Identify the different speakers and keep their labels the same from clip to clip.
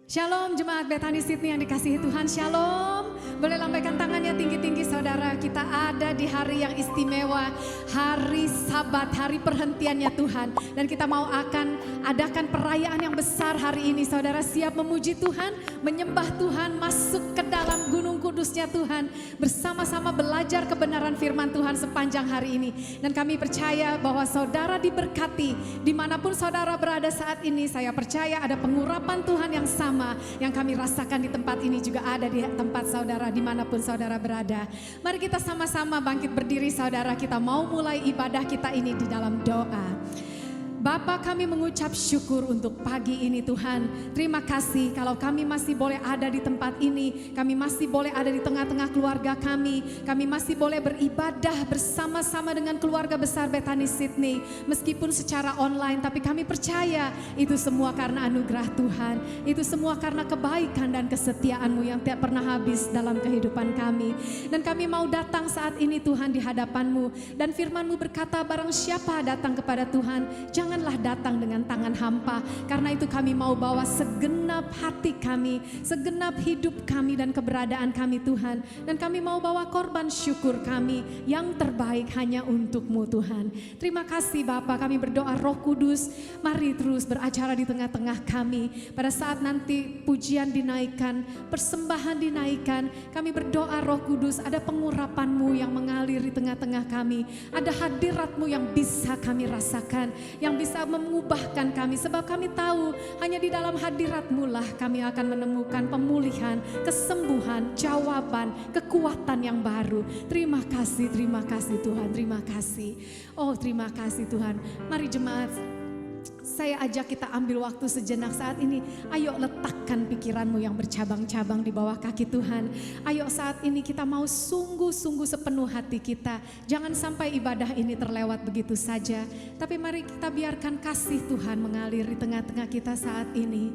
Speaker 1: Shalom jemaat Bethany Sydney yang dikasihi Tuhan, shalom. Boleh lambaikan tangannya tinggi-tinggi saudara. Kita ada di hari yang istimewa, hari Sabat, hari perhentiannya Tuhan. Dan kita mau akan adakan perayaan yang besar hari ini. Saudara siap memuji Tuhan, menyembah Tuhan, masuk ke dalam gunung kudusnya Tuhan. Bersama-sama belajar kebenaran firman Tuhan sepanjang hari ini. Dan kami percaya bahwa saudara diberkati. Dimanapun saudara berada saat ini, saya percaya ada pengurapan Tuhan yang sama yang kami rasakan di tempat ini juga ada di tempat saudara dimanapun saudara berada. Mari kita sama-sama bangkit berdiri saudara, kita mau mulai ibadah kita ini di dalam doa. Bapa, kami mengucap syukur untuk pagi ini Tuhan. Terima kasih kalau kami masih boleh ada di tempat ini. Kami masih boleh ada di tengah-tengah keluarga kami. Kami masih boleh beribadah bersama-sama dengan keluarga besar Bethany Sydney. Meskipun secara online, tapi kami percaya itu semua karena anugerah Tuhan. Itu semua karena kebaikan dan kesetiaan-Mu yang tidak pernah habis dalam kehidupan kami. Dan kami mau datang saat ini Tuhan di hadapan-Mu. Dan firman-Mu berkata barang siapa datang kepada Tuhan, janganlah datang dengan tangan hampa. Karena itu kami mau bawa segenap hati kami, segenap hidup kami dan keberadaan kami Tuhan. Dan kami mau bawa korban syukur kami yang terbaik hanya untuk-Mu Tuhan. Terima kasih Bapa, kami berdoa Roh Kudus, mari terus beracara di tengah-tengah kami. Pada saat nanti pujian dinaikkan, persembahan dinaikkan, kami berdoa Roh Kudus ada pengurapan-Mu yang mengalir di tengah-tengah kami. Ada hadirat-Mu yang bisa kami rasakan, yang bisa mengubahkan kami, sebab kami tahu hanya di dalam hadirat-Mu lah kami akan menemukan pemulihan, kesembuhan, jawaban, kekuatan yang baru. Terima kasih Tuhan, terima kasih. Oh terima kasih Tuhan. Mari jemaat, saya ajak kita ambil waktu sejenak saat ini. Ayo letakkan pikiranmu yang bercabang-cabang di bawah kaki Tuhan. Ayo saat ini kita mau sungguh-sungguh sepenuh hati kita. Jangan sampai ibadah ini terlewat begitu saja. Tapi mari kita biarkan kasih Tuhan mengalir di tengah-tengah kita saat ini.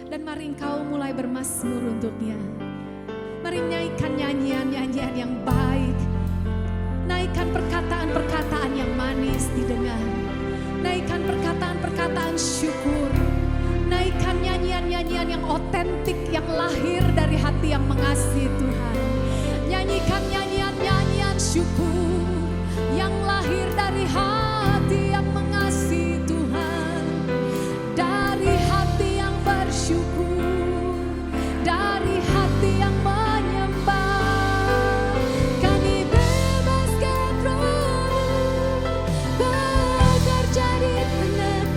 Speaker 1: Dan mari engkau mulai bermazmur untuknya. Mari nyanyikan nyanyian-nyanyian yang baik. Naikkan perkataan-perkataan yang manis didengar. Naikkan perkataan-perkataan syukur. Naikkan nyanyian-nyanyian yang otentik, yang lahir dari hati yang mengasihi Tuhan. Nyanyikan nyanyian-nyanyian syukur yang lahir dari hati yang mengasihi Tuhan. Dari hati yang bersyukur, dari hati yang menyembah. Bekerja di tengah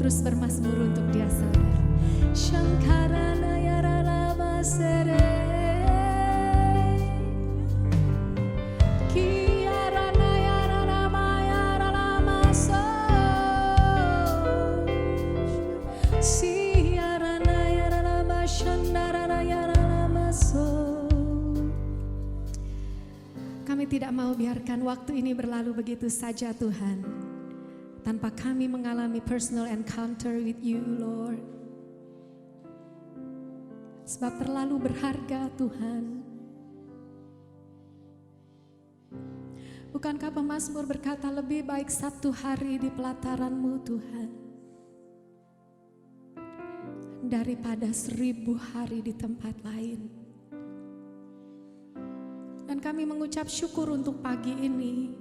Speaker 1: terus bermazmur untuk Dia, saudara. Shankarana yarara masere, kiarana yarara mayarara maso, siarana yarara mashandarana yarara maso. Kami tidak mau biarkan waktu ini berlalu begitu saja, Tuhan, tanpa kami mengalami personal encounter with You, Lord. Sebab terlalu berharga, Tuhan. Bukankah pemazmur berkata lebih baik 1 hari di pelataran-Mu, Tuhan, daripada 1000 hari di tempat lain. Dan kami mengucap syukur untuk pagi ini,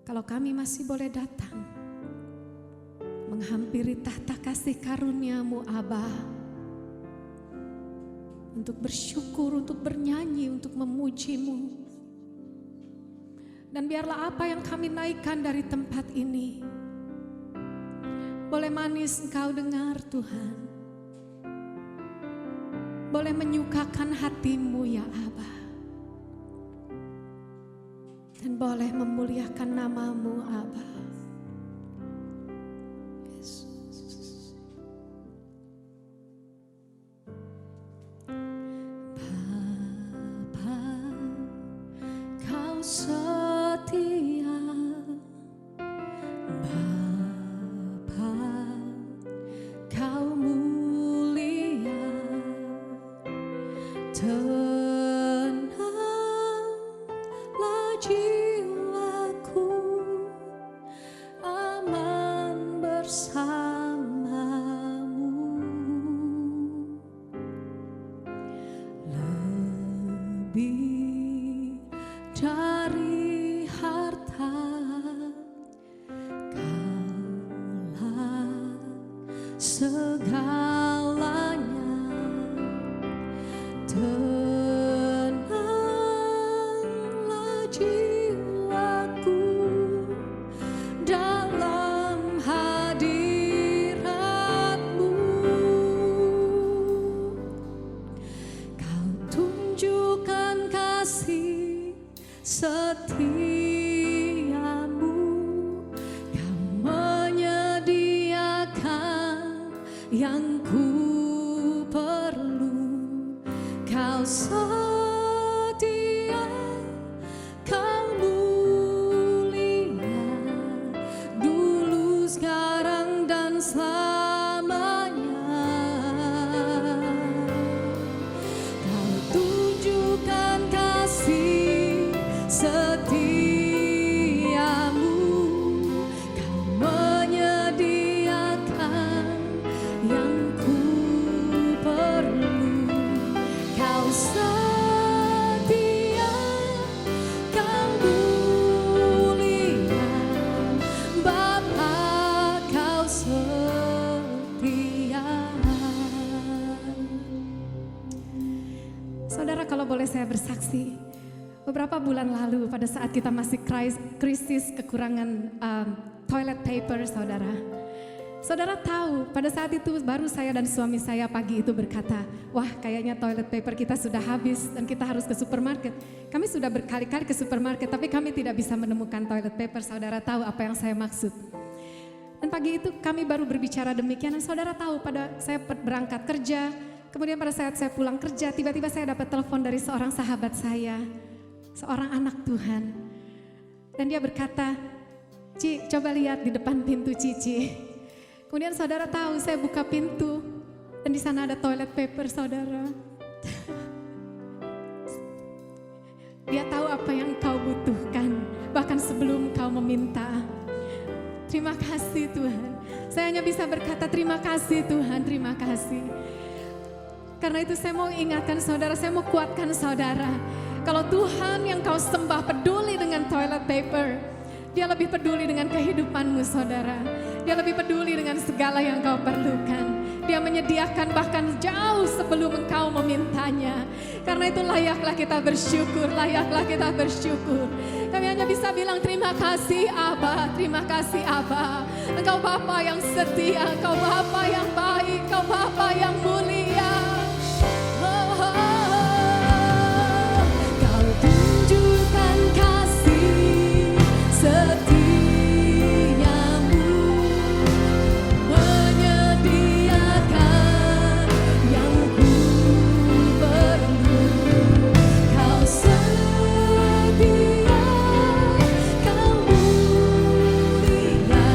Speaker 1: kalau kami masih boleh datang menghampiri tahta kasih karunia-Mu, Aba, untuk bersyukur, untuk bernyanyi, untuk memuji-Mu. Dan biarlah apa yang kami naikkan dari tempat ini boleh manis Engkau dengar, Tuhan, boleh menyukakan hati-Mu, ya Aba, dan boleh memuliakan nama-Mu, Aba. Yesus. Bapa, Kau setia. Bapa, Kau mulia. Tenanglah jiwaku, aman bersamamu. Lebih dari harta, Kaulah segalanya. Tenanglah jiwaku dalam hadirat-Mu. Kau tunjukkan kasih setia-Mu. Kau menyediakan yang ku perlu. Kau setia, Kau mulia, dulu, sekarang, dan selamanya. Kau tunjukkan kasih setia-Mu. Kau menyediakan yang ku perlu. Kau setia, Kau mulia, Bapa, Kau setia. Saudara, kalau boleh saya bersaksi, beberapa bulan lalu pada saat kita masih krisis kekurangan toilet paper, Saudara tahu, pada saat itu baru saya dan suami saya pagi itu berkata, wah kayaknya toilet paper kita sudah habis dan kita harus ke supermarket. Kami sudah berkali-kali ke supermarket tapi kami tidak bisa menemukan toilet paper. Saudara tahu apa yang saya maksud. Dan pagi itu kami baru berbicara demikian dan saudara tahu pada saya berangkat kerja. Kemudian pada saat saya pulang kerja tiba-tiba saya dapat telepon dari seorang sahabat saya. Seorang anak Tuhan. Dan dia berkata, Ci coba lihat di depan pintu Cici. Kemudian saudara tahu saya buka pintu dan di sana ada toilet paper, saudara. Dia tahu apa yang kau butuhkan bahkan sebelum kau meminta. Terima kasih Tuhan. Saya hanya bisa berkata terima kasih Tuhan, terima kasih. Karena itu saya mau ingatkan saudara, saya mau kuatkan saudara. Kalau Tuhan yang kau sembah peduli dengan toilet paper, Dia lebih peduli dengan kehidupanmu saudara. Dia lebih peduli dengan segala yang kau perlukan. Dia menyediakan bahkan jauh sebelum engkau memintanya. Karena itu layaklah kita bersyukur, layaklah kita bersyukur. Kami hanya bisa bilang terima kasih Aba, terima kasih Aba. Engkau Bapa yang setia, Engkau Bapa yang baik, Engkau Bapa yang mulia. Kau tunjukkan kasih setiamu, menyediakan yang ku perlu. Kau setia, kau mulia,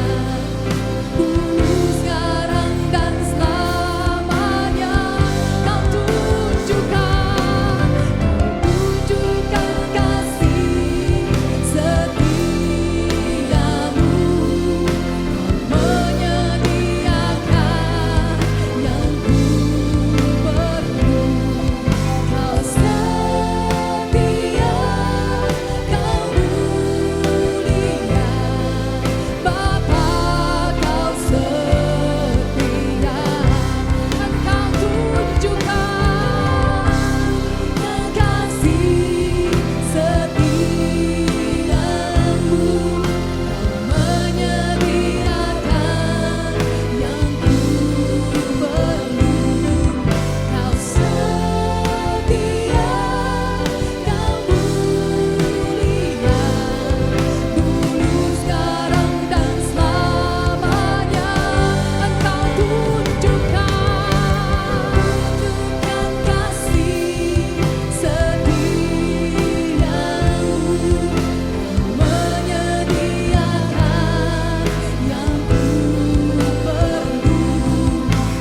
Speaker 1: dulu, sekarang, dan selamanya. Kau tunjukkan kasih setiamu, menyediakan yang ku perlu. Kau setia, kau mulia, Bapa, kau setia. Engkau tunjukkan kasih setiamu, menyediakan yang ku perlu. Kau setia, kau mulia, dulu, sekarang, dan selamanya. Engkau tunjukkan kasih setiamu, menyediakan yang ku perlu.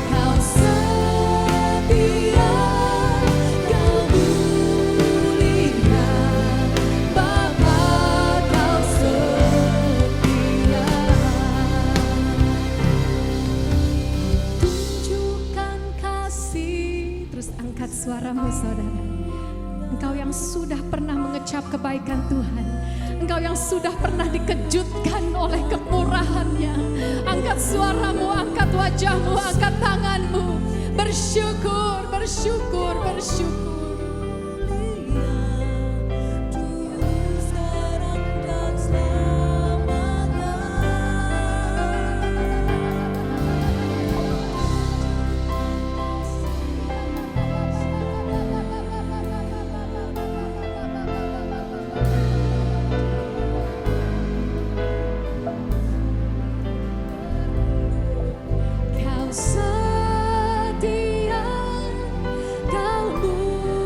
Speaker 1: Kau setia, kau mulia, Bapa, kau setia. Tunjukkan kasih. Terus angkat suaramu, saudara. Engkau yang sudah pernah mengecap kebaikan Tuhan, engkau yang sudah pernah dikejutkan oleh kemurahan-Nya. Angkat suaramu, angkat wajahmu, angkat tanganmu. Bersyukur, bersyukur, bersyukur. Kau setia, kau mulia,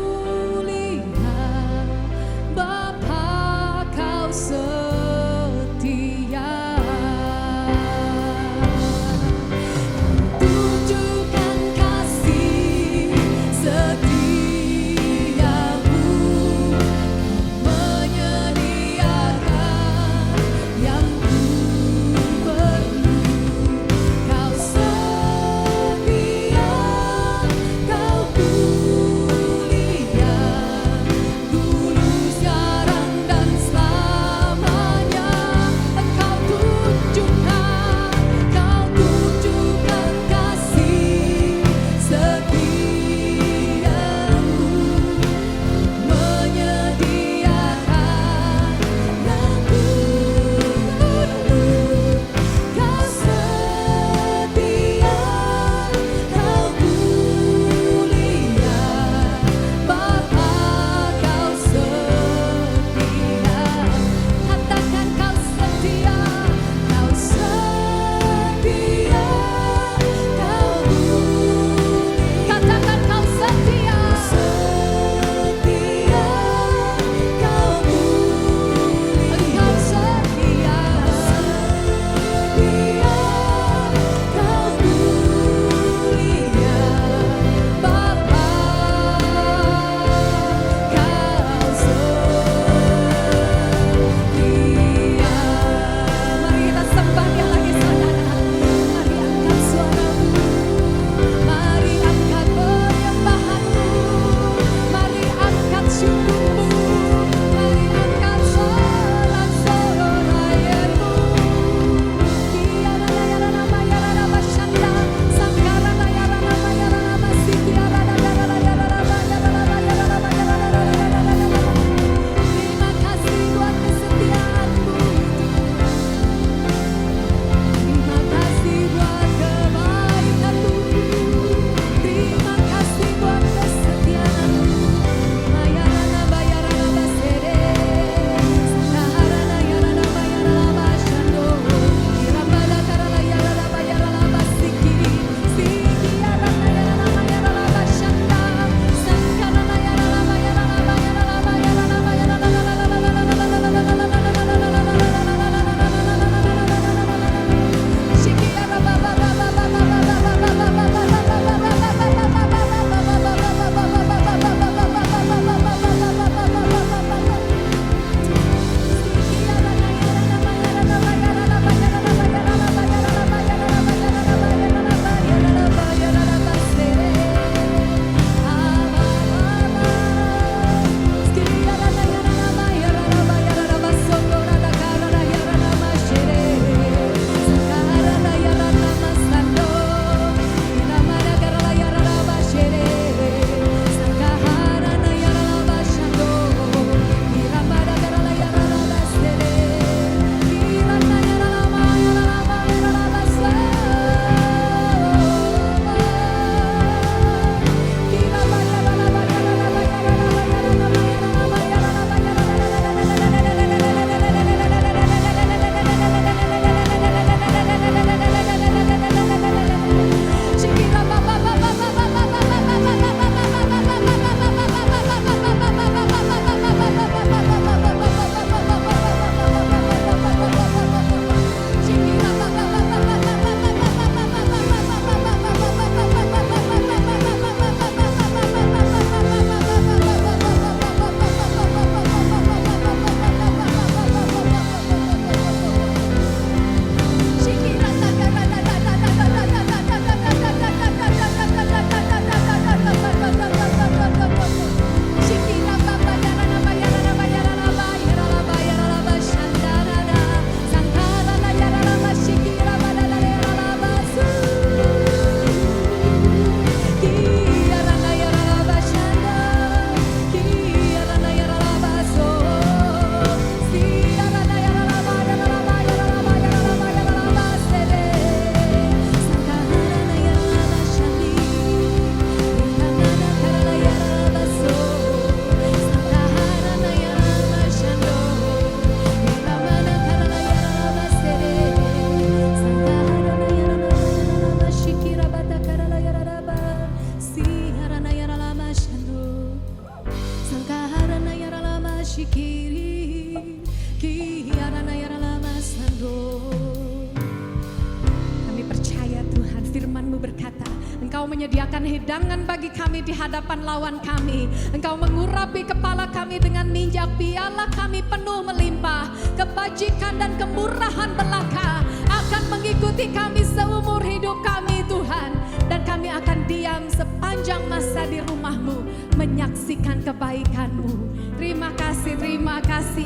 Speaker 1: berkata, Engkau menyediakan hidangan bagi kami di hadapan lawan kami. Engkau mengurapi kepala kami dengan minyak, piala kami penuh melimpah. Kebajikan dan kemurahan belaka akan mengikuti kami seumur hidup kami Tuhan. Dan kami akan diam sepanjang masa di rumah-Mu, menyaksikan kebaikan-Mu. Terima kasih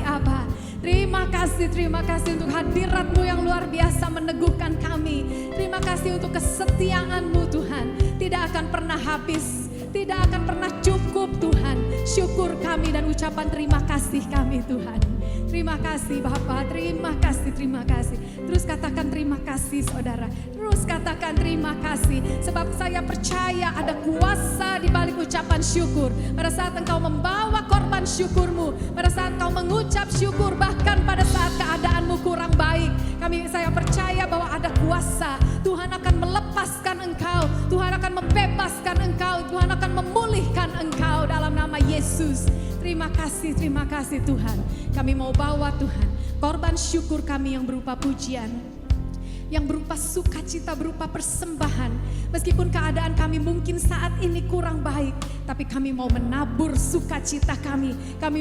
Speaker 1: Aba. Terima kasih untuk hadirat-Mu yang luar biasa meneguhkan kami. Terima kasih untuk kesetiaan-Mu Tuhan. Tidak akan pernah habis, tidak akan pernah cukup Tuhan. Syukur kami dan ucapan terima kasih kami Tuhan. Terima kasih Bapa, terima kasih. Terus katakan terima kasih saudara. Terus katakan terima kasih. Sebab saya percaya ada kuasa di balik ucapan syukur. Pada saat engkau membawa korban syukurmu, pada saat engkau mengucap syukur, bahkan pada saat keadaanmu kurang baik, saya percaya bahwa ada kuasa. Tuhan akan melepaskan engkau, Tuhan akan membebaskan engkau, Tuhan akan memulihkan engkau dalam nama Yesus. Terima kasih Tuhan. Kami mau bawa Tuhan korban syukur kami yang berupa pujian, yang berupa sukacita, berupa persembahan. Meskipun keadaan kami mungkin saat ini kurang baik, tapi kami mau menabur sukacita kami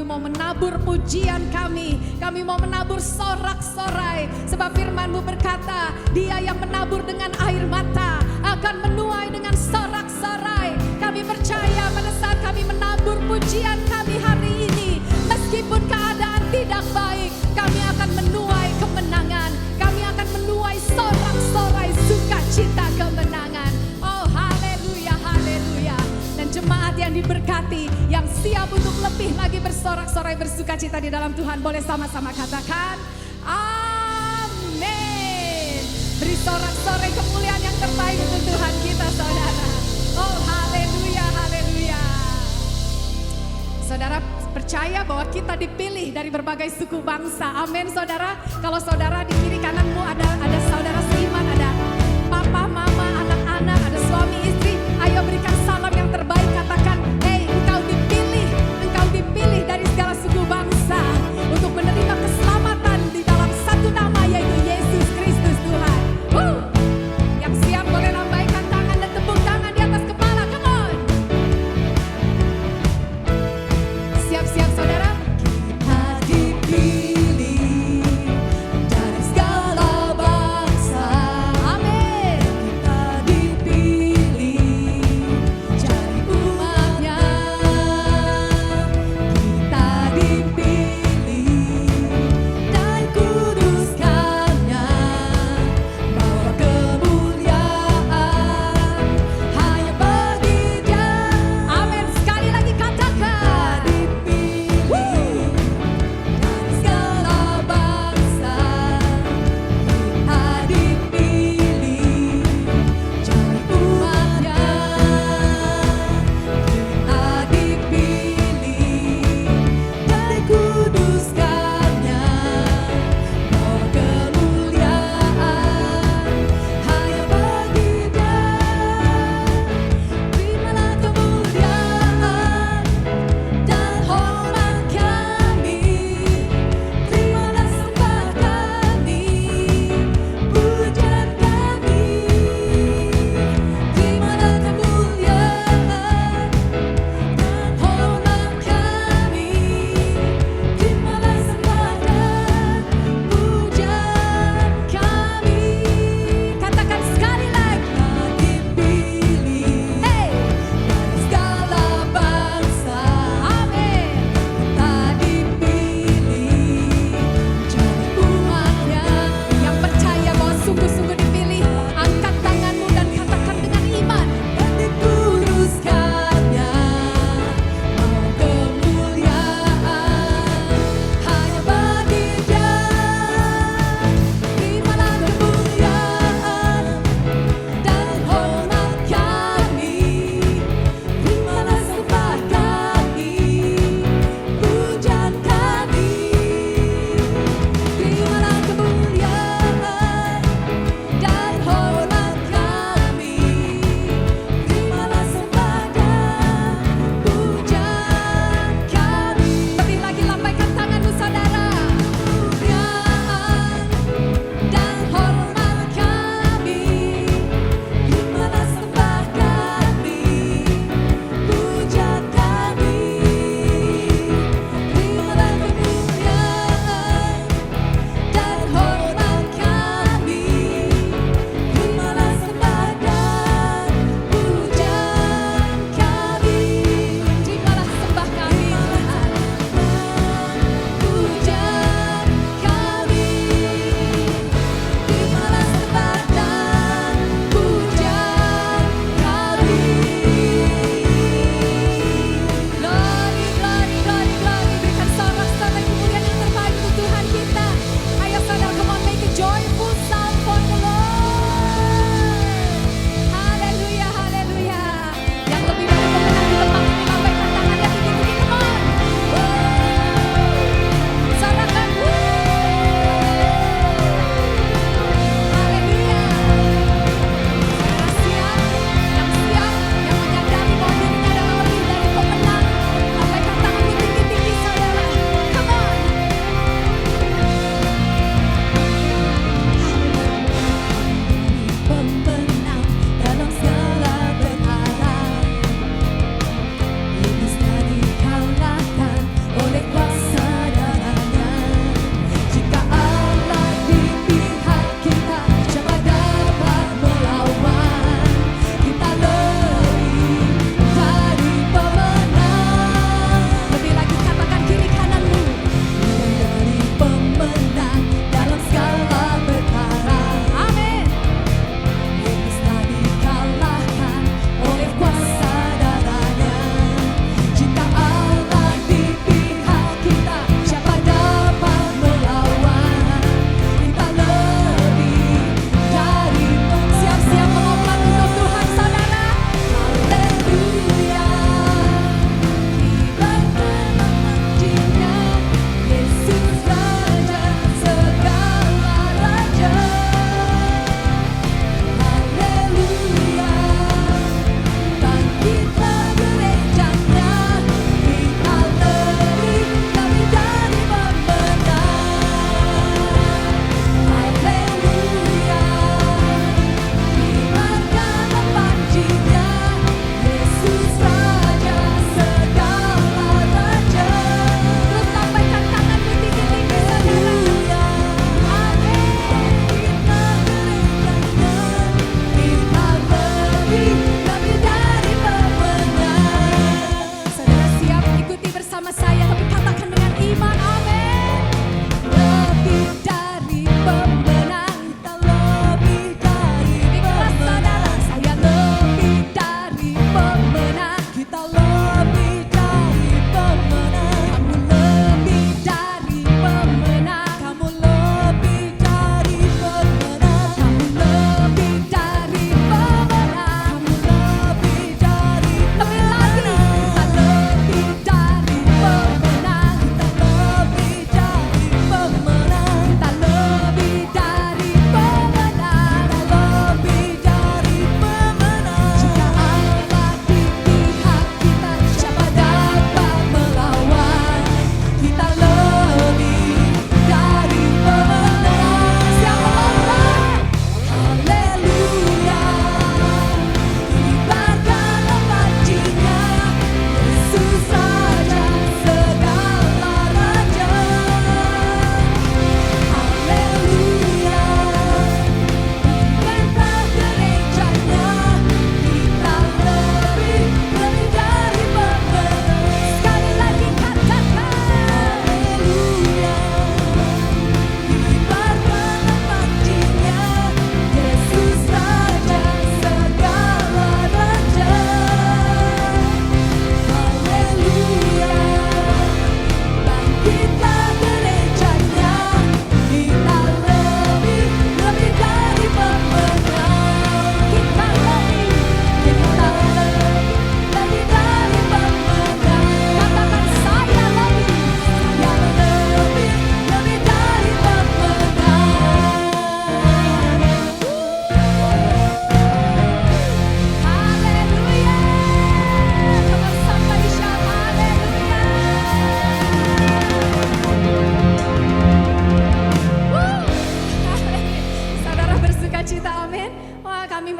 Speaker 1: mau menabur pujian kami mau menabur sorak-sorai. Sebab firman-Mu berkata, Dia yang menabur dengan air mata akan menuai dengan sorak-sorai. Kami percaya pada saat kami menabur pujian kami hari ini, meskipun keadaan tidak baik, kami akan menuai kemenangan, kami akan menuai sorak-sorai sukacita kemenangan. Oh haleluya, haleluya. Dan jemaat yang diberkati, yang siap untuk lebih lagi bersorak-sorai bersukacita di dalam Tuhan, boleh sama-sama katakan amin. Beri sorak-sorai kemuliaan yang terbaik untuk Tuhan kita saudara. Oh haleluya, haleluya. Saudara percaya bahwa kita dipilih dari berbagai suku bangsa. Amin saudara. Kalau saudara di kiri kananmu ada saudara seiman, ada papa, mama, anak-anak, ada suami, istri. Ayo berikan salam yang terbaik. Katakan, hey, engkau dipilih dari segala suku bangsa untuk menerima keselamatan di dalam satu nama, yaitu Yesus Kristus Tuhan. Yang siap boleh lambaikan tangan dan tepuk tangan di atas kepala. Come on. Siap-siap saudara. Kita dipilih dari segala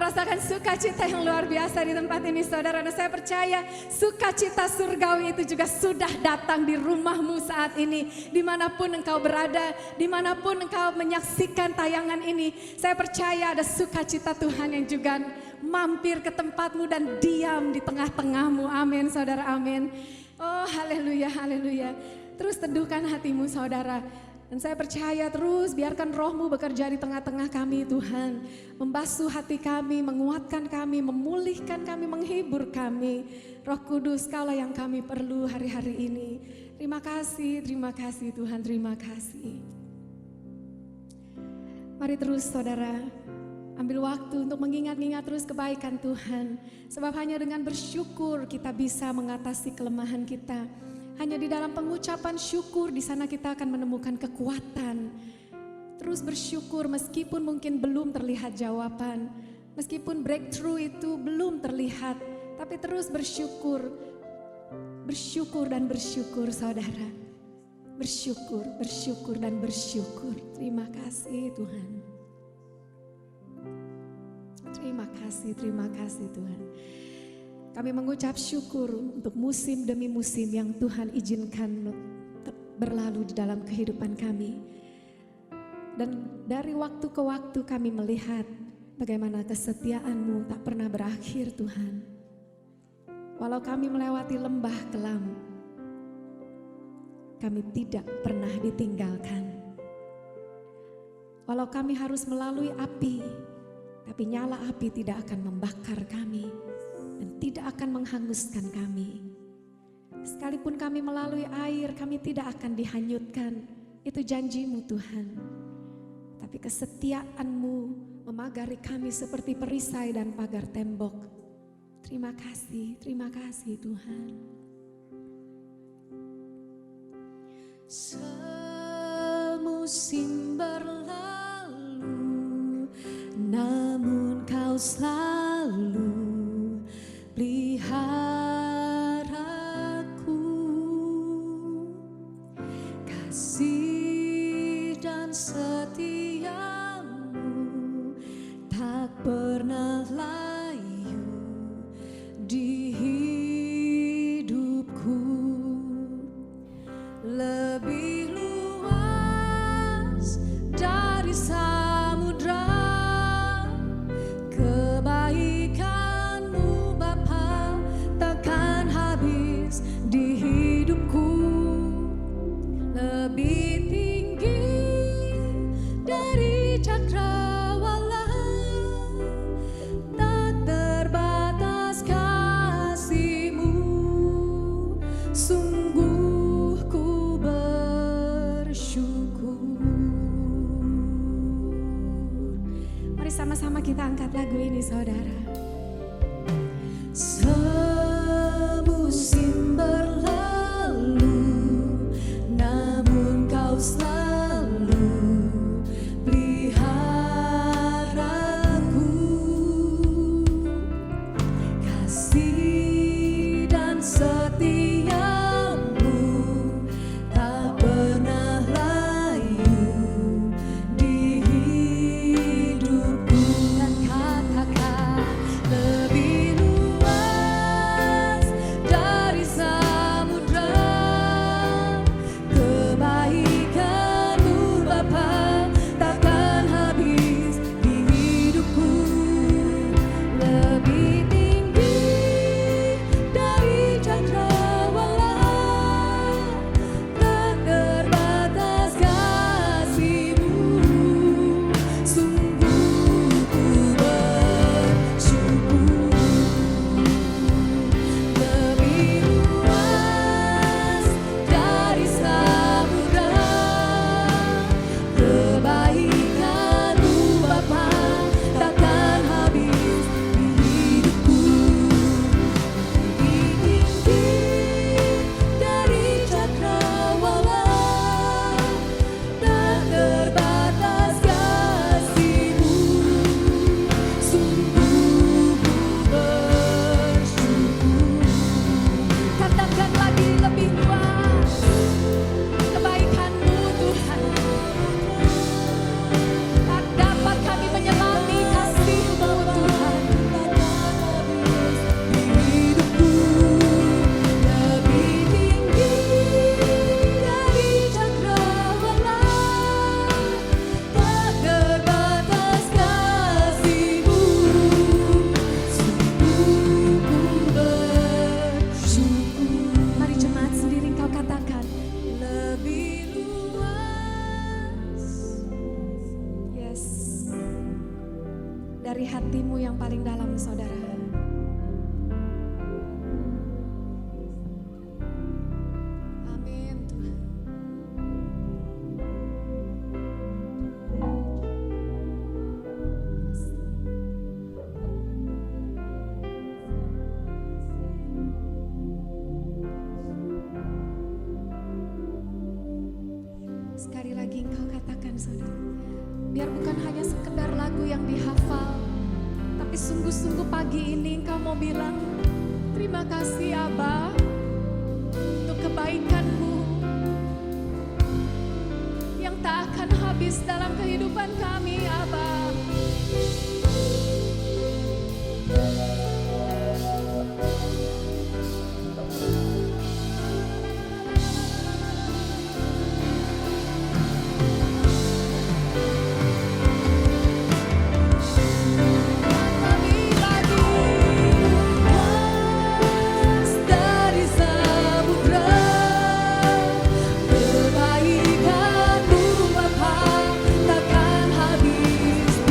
Speaker 1: merasakan sukacita yang luar biasa di tempat ini saudara. Dan saya percaya sukacita surgawi itu juga sudah datang di rumahmu saat ini. Dimanapun engkau berada, dimanapun engkau menyaksikan tayangan ini. Saya percaya ada sukacita Tuhan yang juga mampir ke tempatmu dan diam di tengah-tengahmu. Amin saudara, amin. Oh haleluya, haleluya. Terus teduhkan hatimu saudara. Dan saya percaya terus biarkan rohmu bekerja di tengah-tengah kami Tuhan. Membasuh hati kami, menguatkan kami, memulihkan kami, menghibur kami. Roh Kudus Kaulah yang kami perlu hari-hari ini. Terima kasih Tuhan, terima kasih. Mari terus saudara, ambil waktu untuk mengingat-ingat terus kebaikan Tuhan. Sebab hanya dengan bersyukur kita bisa mengatasi kelemahan kita. Hanya di dalam pengucapan syukur di sana kita akan menemukan kekuatan. Terus bersyukur meskipun mungkin belum terlihat jawaban. Meskipun breakthrough itu belum terlihat. Tapi terus bersyukur. Bersyukur dan bersyukur saudara. Bersyukur, bersyukur dan bersyukur. Terima kasih Tuhan. Terima kasih Tuhan. Kami mengucap syukur untuk musim demi musim yang Tuhan izinkan berlalu di dalam kehidupan kami. Dan dari waktu ke waktu kami melihat bagaimana kesetiaan-Mu tak pernah berakhir Tuhan. Walau kami melewati lembah kelam, kami tidak pernah ditinggalkan. Walau kami harus melalui api, tapi nyala api tidak akan membakar kami. Dan tidak akan menghanguskan kami. Sekalipun kami melalui air, kami tidak akan dihanyutkan. Itu janji-Mu Tuhan. Tapi kesetiaan-Mu memagari kami seperti perisai dan pagar tembok. Terima kasih Tuhan. Semusim berlalu, namun Kau selalu peliharaku. Kasih dan setiamu tak pernah layu di hidupku. Lebih luas dari samudra kebaikan-Mu Bapa takkan habis di hidupku. Lebih tinggi dari cakrawala, tak terbatas kasih-Mu. Sungguh ku bersyukur. Mari sama-sama kita angkat lagu ini saudara. Semusim berlalu, namun Kau selalu peliharaku. Kasih dan setia-Mu tak pernah layu di hidupku. Dan katakan lebih luas dari samudra hatimu yang paling dalam, saudara. Amin Tuhan. Sekali lagi engkau katakan, saudara, biar bukan hanya sekedar lagu yang dihafal, tapi sungguh-sungguh pagi ini engkau mau bilang, terima kasih Aba untuk kebaikan-Mu yang tak akan habis dalam kehidupan kami, Aba. Dari samudra, kebaikan-Mu Bapa takkan habis.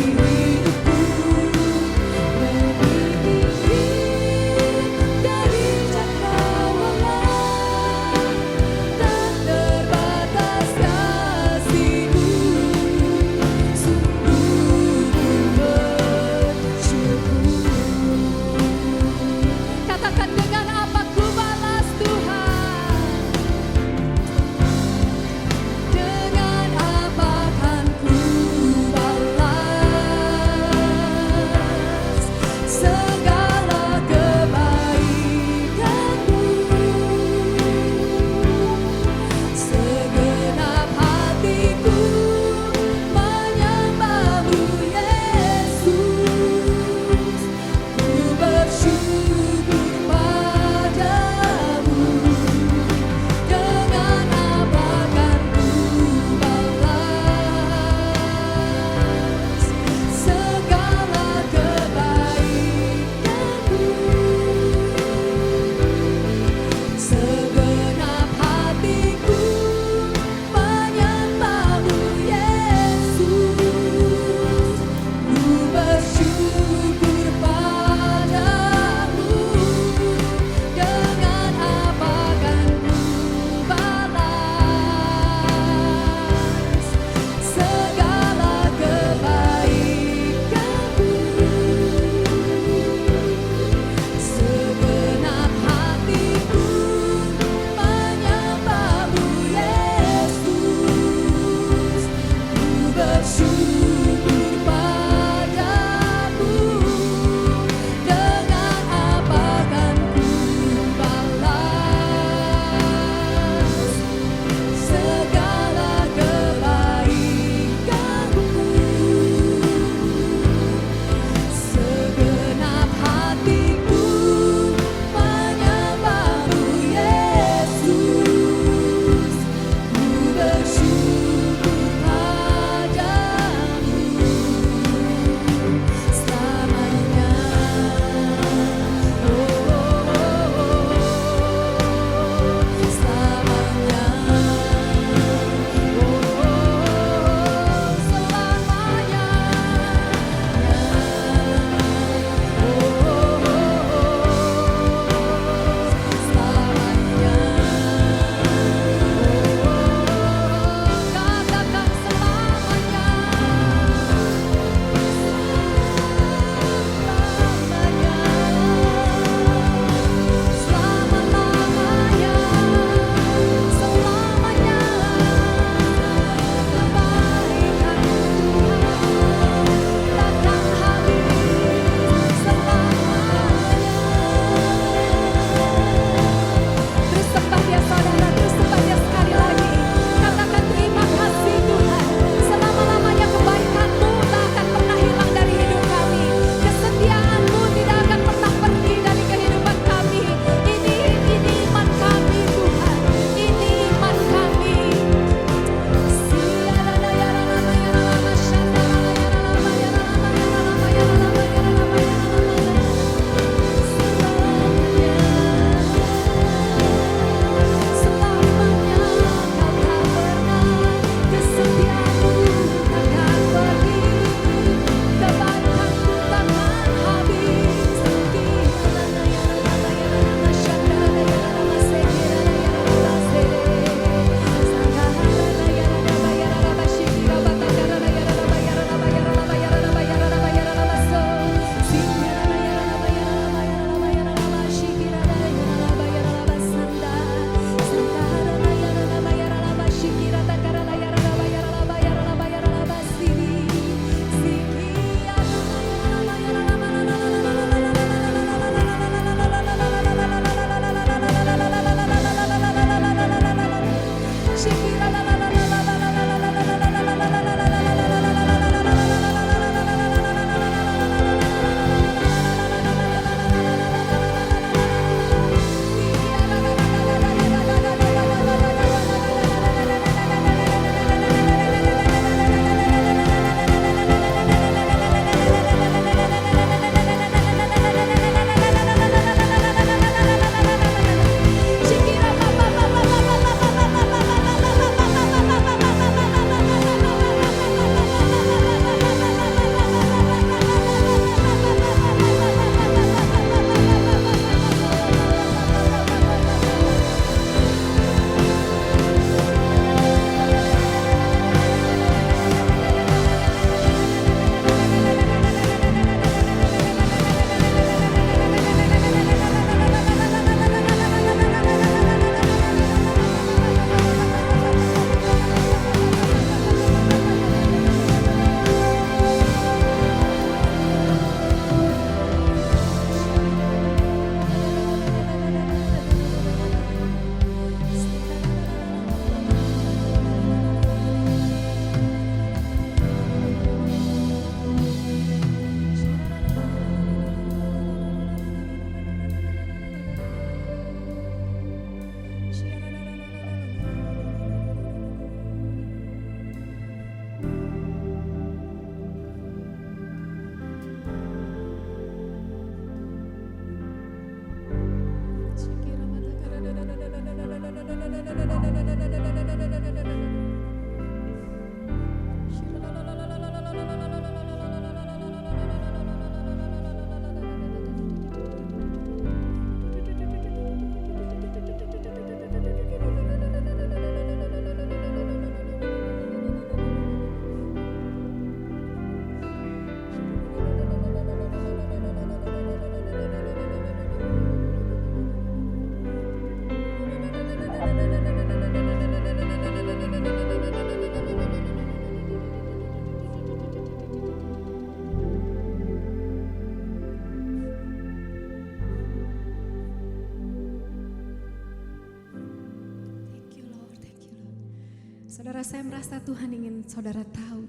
Speaker 1: Saudara, saya merasa Tuhan ingin saudara tahu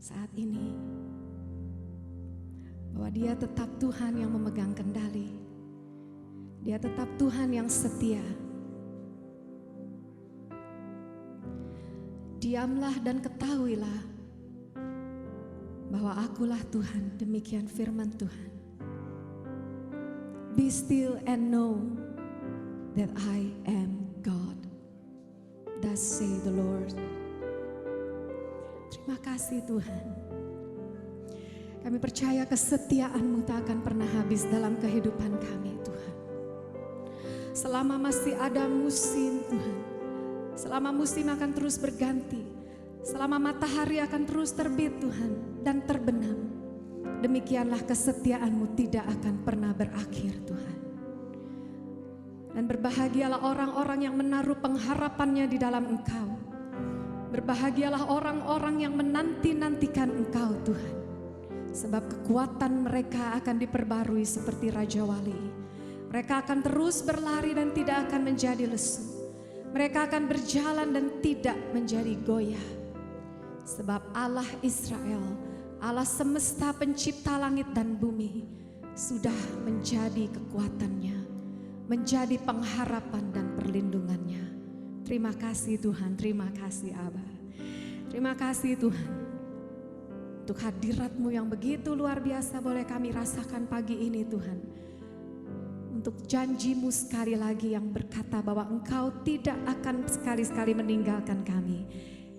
Speaker 1: saat ini bahwa Dia tetap Tuhan yang memegang kendali. Dia tetap Tuhan yang setia. Diamlah dan ketahuilah bahwa akulah Tuhan, demikian firman Tuhan. Be still and know that I am God. Thus say the Lord. Terima kasih Tuhan. Kami percaya kesetiaan-Mu tak akan pernah habis dalam kehidupan kami Tuhan. Selama masih ada musim Tuhan, selama musim akan terus berganti, selama matahari akan terus terbit Tuhan dan terbenam, demikianlah kesetiaan-Mu tidak akan pernah berakhir Tuhan. Dan berbahagialah orang-orang yang menaruh pengharapannya di dalam Engkau. Berbahagialah orang-orang yang menanti-nantikan Engkau Tuhan. Sebab kekuatan mereka akan diperbarui seperti Raja Wali. Mereka akan terus berlari dan tidak akan menjadi lesu. Mereka akan berjalan dan tidak menjadi goyah. Sebab Allah Israel, Allah semesta pencipta langit dan bumi, sudah menjadi kekuatannya, menjadi pengharapan dan perlindungannya. Terima kasih Tuhan, terima kasih Aba. Terima kasih Tuhan. Untuk hadirat-Mu yang begitu luar biasa boleh kami rasakan pagi ini Tuhan. Untuk janji-Mu sekali lagi yang berkata bahwa Engkau tidak akan sekali-sekali meninggalkan kami.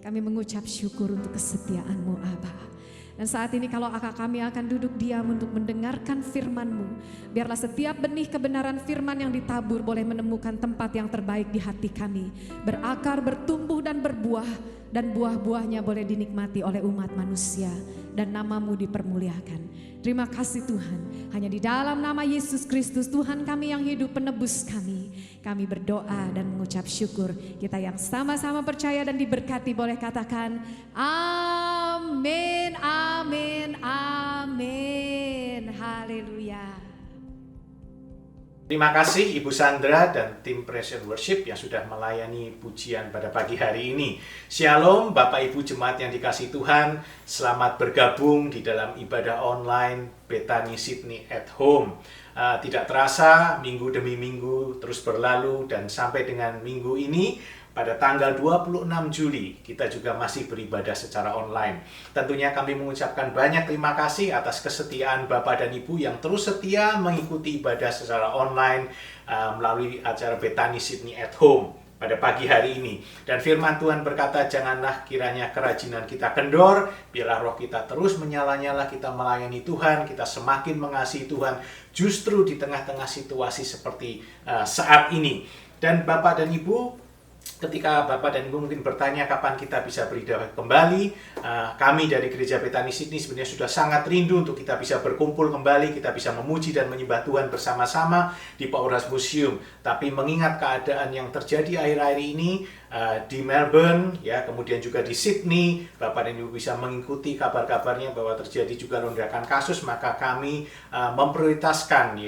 Speaker 1: Kami mengucap syukur untuk kesetiaan-Mu Aba. Dan saat ini kalau kami akan duduk diam untuk mendengarkan firman-Mu, biarlah setiap benih kebenaran firman yang ditabur boleh menemukan tempat yang terbaik di hati kami. Berakar, bertumbuh dan berbuah, dan buah-buahnya boleh dinikmati oleh umat manusia. Dan nama-Mu dipermuliakan. Terima kasih Tuhan. Hanya di dalam nama Yesus Kristus Tuhan kami yang hidup, penebus kami berdoa dan mengucap syukur. Kita yang sama-sama percaya dan diberkati boleh katakan amin, amin, amin. Haleluya.
Speaker 2: Terima kasih Ibu Sandra dan tim Praise and Worship yang sudah melayani pujian pada pagi hari ini. Shalom Bapak Ibu Jemaat yang dikasihi Tuhan, selamat bergabung di dalam ibadah online Bethany Sydney at Home. Tidak terasa minggu demi minggu terus berlalu dan sampai dengan minggu ini pada tanggal 26 Juli kita juga masih beribadah secara online. Tentunya kami mengucapkan banyak terima kasih atas kesetiaan Bapak dan Ibu yang terus setia mengikuti ibadah secara online melalui acara Bethany Sydney at Home pada pagi hari ini. Dan firman Tuhan berkata, janganlah kiranya kerajinan kita kendor, biarlah roh kita terus menyala-nyala, kita melayani Tuhan, kita semakin mengasihi Tuhan justru di tengah-tengah situasi seperti saat ini. Dan Bapak dan Ibu, ketika Bapak dan Ibu mungkin bertanya kapan kita bisa beribadah kembali, kami dari Gereja Bethany Sydney sebenarnya sudah sangat rindu untuk kita bisa berkumpul kembali, kita bisa memuji dan menyembah Tuhan bersama-sama di Powerhouse Museum. Tapi mengingat keadaan yang terjadi akhir-akhir ini di Melbourne, ya, kemudian juga di Sydney, Bapak dan Ibu bisa mengikuti kabar-kabarnya bahwa terjadi juga lonjakan kasus, maka kami memprioritaskan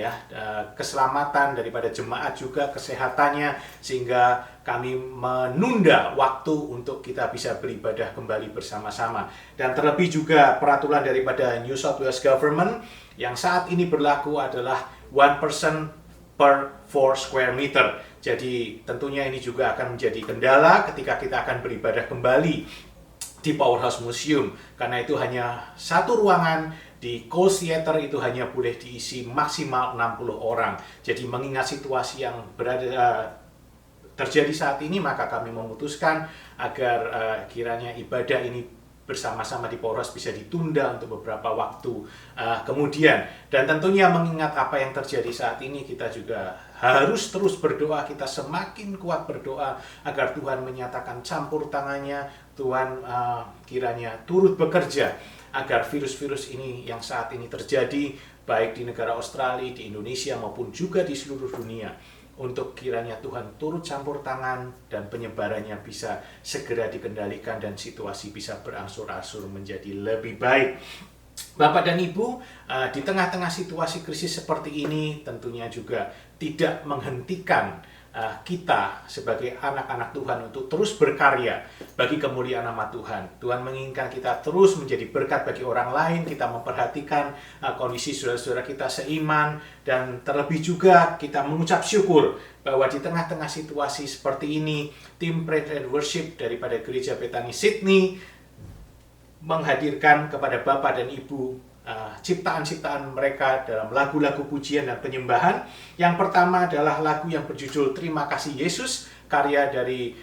Speaker 2: keselamatan daripada jemaat juga kesehatannya, sehingga kami menunda waktu untuk kita bisa beribadah kembali bersama-sama. Dan terlebih juga peraturan daripada New South Wales Government yang saat ini berlaku adalah 1 person per 4 square meter. Jadi tentunya ini juga akan menjadi kendala ketika kita akan beribadah kembali di Powerhouse Museum. Karena itu hanya satu ruangan, di Coles Theater itu hanya boleh diisi maksimal 60 orang. Jadi mengingat situasi yang berada terjadi saat ini, maka kami memutuskan agar kiranya ibadah ini bersama-sama di Poros bisa ditunda untuk beberapa waktu kemudian. Dan tentunya mengingat apa yang terjadi saat ini, kita juga harus terus berdoa, kita semakin kuat berdoa agar Tuhan menyatakan campur tangannya, Tuhan kiranya turut bekerja agar virus-virus ini yang saat ini terjadi, baik di negara Australia, di Indonesia, maupun juga di seluruh dunia, untuk kiranya Tuhan turut campur tangan dan penyebarannya bisa segera dikendalikan dan situasi bisa berangsur-angsur menjadi lebih baik. Bapak dan Ibu, di tengah-tengah situasi krisis seperti ini tentunya juga tidak menghentikan kita sebagai anak-anak Tuhan untuk terus berkarya bagi kemuliaan nama Tuhan. Tuhan menginginkan kita terus menjadi berkat bagi orang lain, kita memperhatikan kondisi saudara-saudara kita seiman, dan terlebih juga kita mengucap syukur bahwa di tengah-tengah situasi seperti ini, tim Praise and Worship daripada Gereja Bethany Sydney menghadirkan kepada Bapak dan Ibu ciptaan-ciptaan mereka dalam lagu-lagu pujian dan penyembahan. Yang pertama adalah lagu yang berjudul Terima Kasih Yesus, karya dari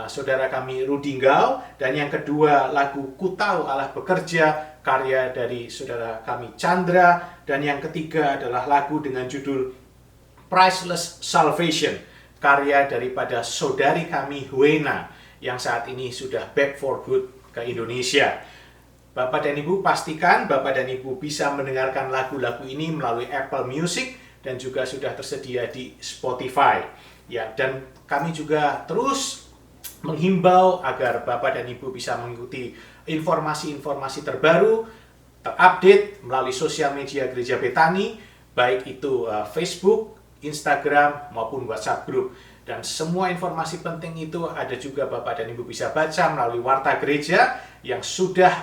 Speaker 2: saudara kami Rudi Ngau. Dan yang kedua lagu Ku Tahu Allah Bekerja, karya dari saudara kami Chandra. Dan yang ketiga adalah lagu dengan judul Priceless Salvation, karya daripada saudari kami Huena yang saat ini sudah back for good ke Indonesia. Bapak dan Ibu, pastikan Bapak dan Ibu bisa mendengarkan lagu-lagu ini melalui Apple Music dan juga sudah tersedia di Spotify. Ya, dan kami juga terus menghimbau agar Bapak dan Ibu bisa mengikuti informasi-informasi terbaru, terupdate melalui sosial media Gereja Bethany, baik itu Facebook, Instagram, maupun WhatsApp Group. Dan semua informasi penting itu ada juga Bapak dan Ibu bisa baca melalui Warta Gereja yang sudah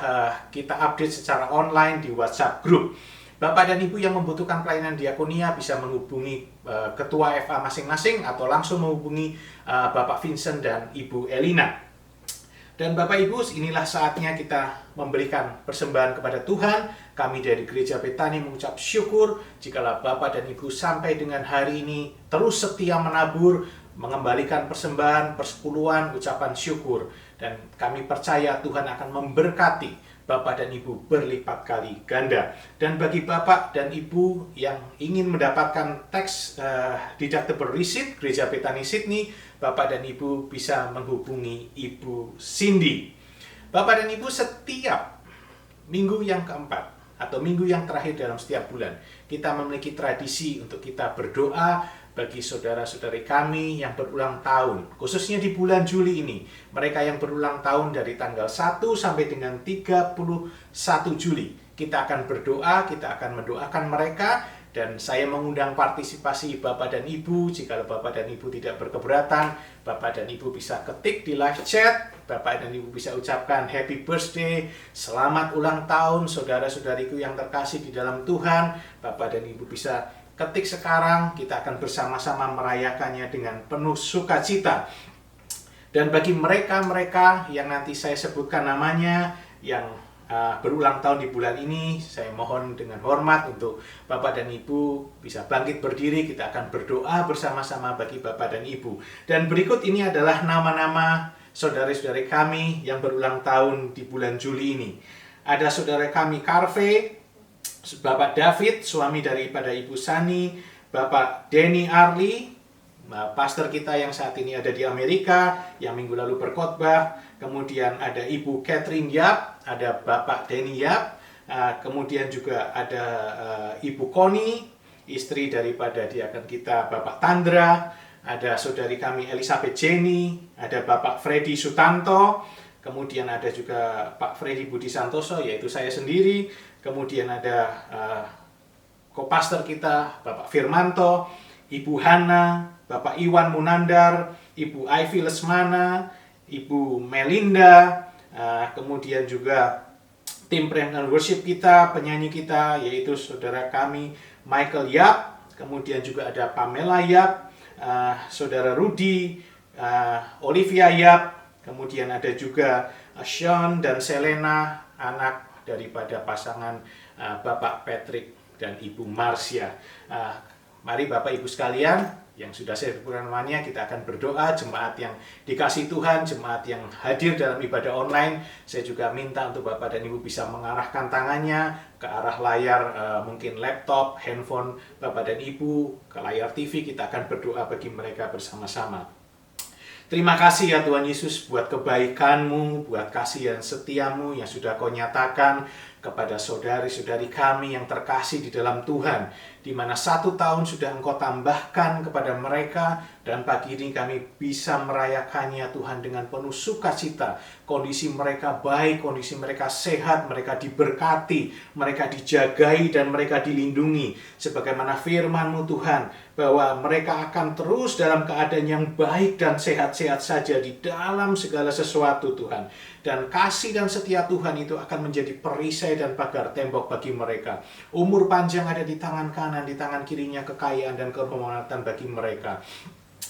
Speaker 2: kita update secara online di WhatsApp Group. Bapak dan Ibu yang membutuhkan pelayanan diakonia bisa menghubungi Ketua FA masing-masing atau langsung menghubungi Bapak Vincent dan Ibu Elina. Dan Bapak Ibu, inilah saatnya kita memberikan persembahan kepada Tuhan. Kami dari Gereja Bethany mengucap syukur jikalau Bapak dan Ibu sampai dengan hari ini terus setia menabur, mengembalikan persembahan, persepuluhan, ucapan syukur. Dan kami percaya Tuhan akan memberkati Bapak dan Ibu berlipat kali ganda. Dan bagi Bapak dan Ibu yang ingin mendapatkan tax deductible receipt Gereja Bethany Sydney, Bapak dan Ibu bisa menghubungi Ibu Cindy. Bapak dan Ibu, setiap minggu yang keempat atau minggu yang terakhir dalam setiap bulan, kita memiliki tradisi untuk kita berdoa bagi saudara-saudari kami yang berulang tahun, khususnya di bulan Juli ini. Mereka yang berulang tahun dari tanggal 1 sampai dengan 31 Juli. Kita akan berdoa, kita akan mendoakan mereka, dan saya mengundang partisipasi Bapak dan Ibu. Jika Bapak dan Ibu tidak berkeberatan, Bapak dan Ibu bisa ketik di live chat, Bapak dan Ibu bisa ucapkan happy birthday, selamat ulang tahun saudara-saudariku yang terkasih di dalam Tuhan. Bapak dan Ibu bisa ketik sekarang, kita akan bersama-sama merayakannya dengan penuh sukacita. Dan bagi mereka-mereka yang nanti saya sebutkan namanya, yang berulang tahun di bulan ini, saya mohon dengan hormat untuk Bapak dan Ibu bisa bangkit berdiri, kita akan berdoa bersama-sama bagi Bapak dan Ibu. Dan berikut ini adalah nama-nama saudara-saudari kami yang berulang tahun di bulan Juli ini. Ada saudara kami Karve, Bapak David, suami daripada Ibu Sani, Bapak Denny Arli, pastor kita yang saat ini ada di Amerika, yang minggu lalu berkhotbah. Kemudian ada Ibu Catherine Yap, ada Bapak Denny Yap, kemudian juga ada Ibu Koni, istri daripada diaken kita Bapak Tandra, ada saudari kami Elizabeth Jenny, ada Bapak Freddy Sutanto, kemudian ada juga Pak Freddy Budi Santoso, yaitu saya sendiri. Kemudian ada co-pastor kita, Bapak Firmanto, Ibu Hana, Bapak Iwan Munandar, Ibu Ivy Lesmana, Ibu Melinda, kemudian juga tim Praise and Worship kita, penyanyi kita, yaitu saudara kami Michael Yap, kemudian juga ada Pamela Yap, saudara Rudi, Olivia Yap, kemudian ada juga Sean dan Selena, anak daripada pasangan Bapak Patrick dan Ibu Marcia. Mari Bapak Ibu sekalian, yang sudah saya berkenan, kita akan berdoa. Jemaat yang dikasih Tuhan, jemaat yang hadir dalam ibadah online, saya juga minta untuk Bapak dan Ibu bisa mengarahkan tangannya ke arah layar, mungkin laptop, handphone Bapak dan Ibu, ke layar TV. Kita akan berdoa bagi mereka bersama-sama. Terima kasih ya Tuhan Yesus buat kebaikan-Mu, buat kasih dan setiamu yang sudah Kau nyatakan kepada saudari-saudari kami yang terkasih di dalam Tuhan, di mana 1 tahun sudah Engkau tambahkan kepada mereka, dan pagi ini kami bisa merayakannya Tuhan dengan penuh sukacita. Kondisi mereka baik, kondisi mereka sehat, mereka diberkati, mereka dijagai, dan mereka dilindungi. Sebagaimana firman-Mu Tuhan, bahwa mereka akan terus dalam keadaan yang baik dan sehat-sehat saja di dalam segala sesuatu Tuhan. Dan kasih dan setia Tuhan itu akan menjadi perisai dan pagar tembok bagi mereka. Umur panjang ada di tangan kanan, di tangan kirinya kekayaan dan kehormatan bagi mereka.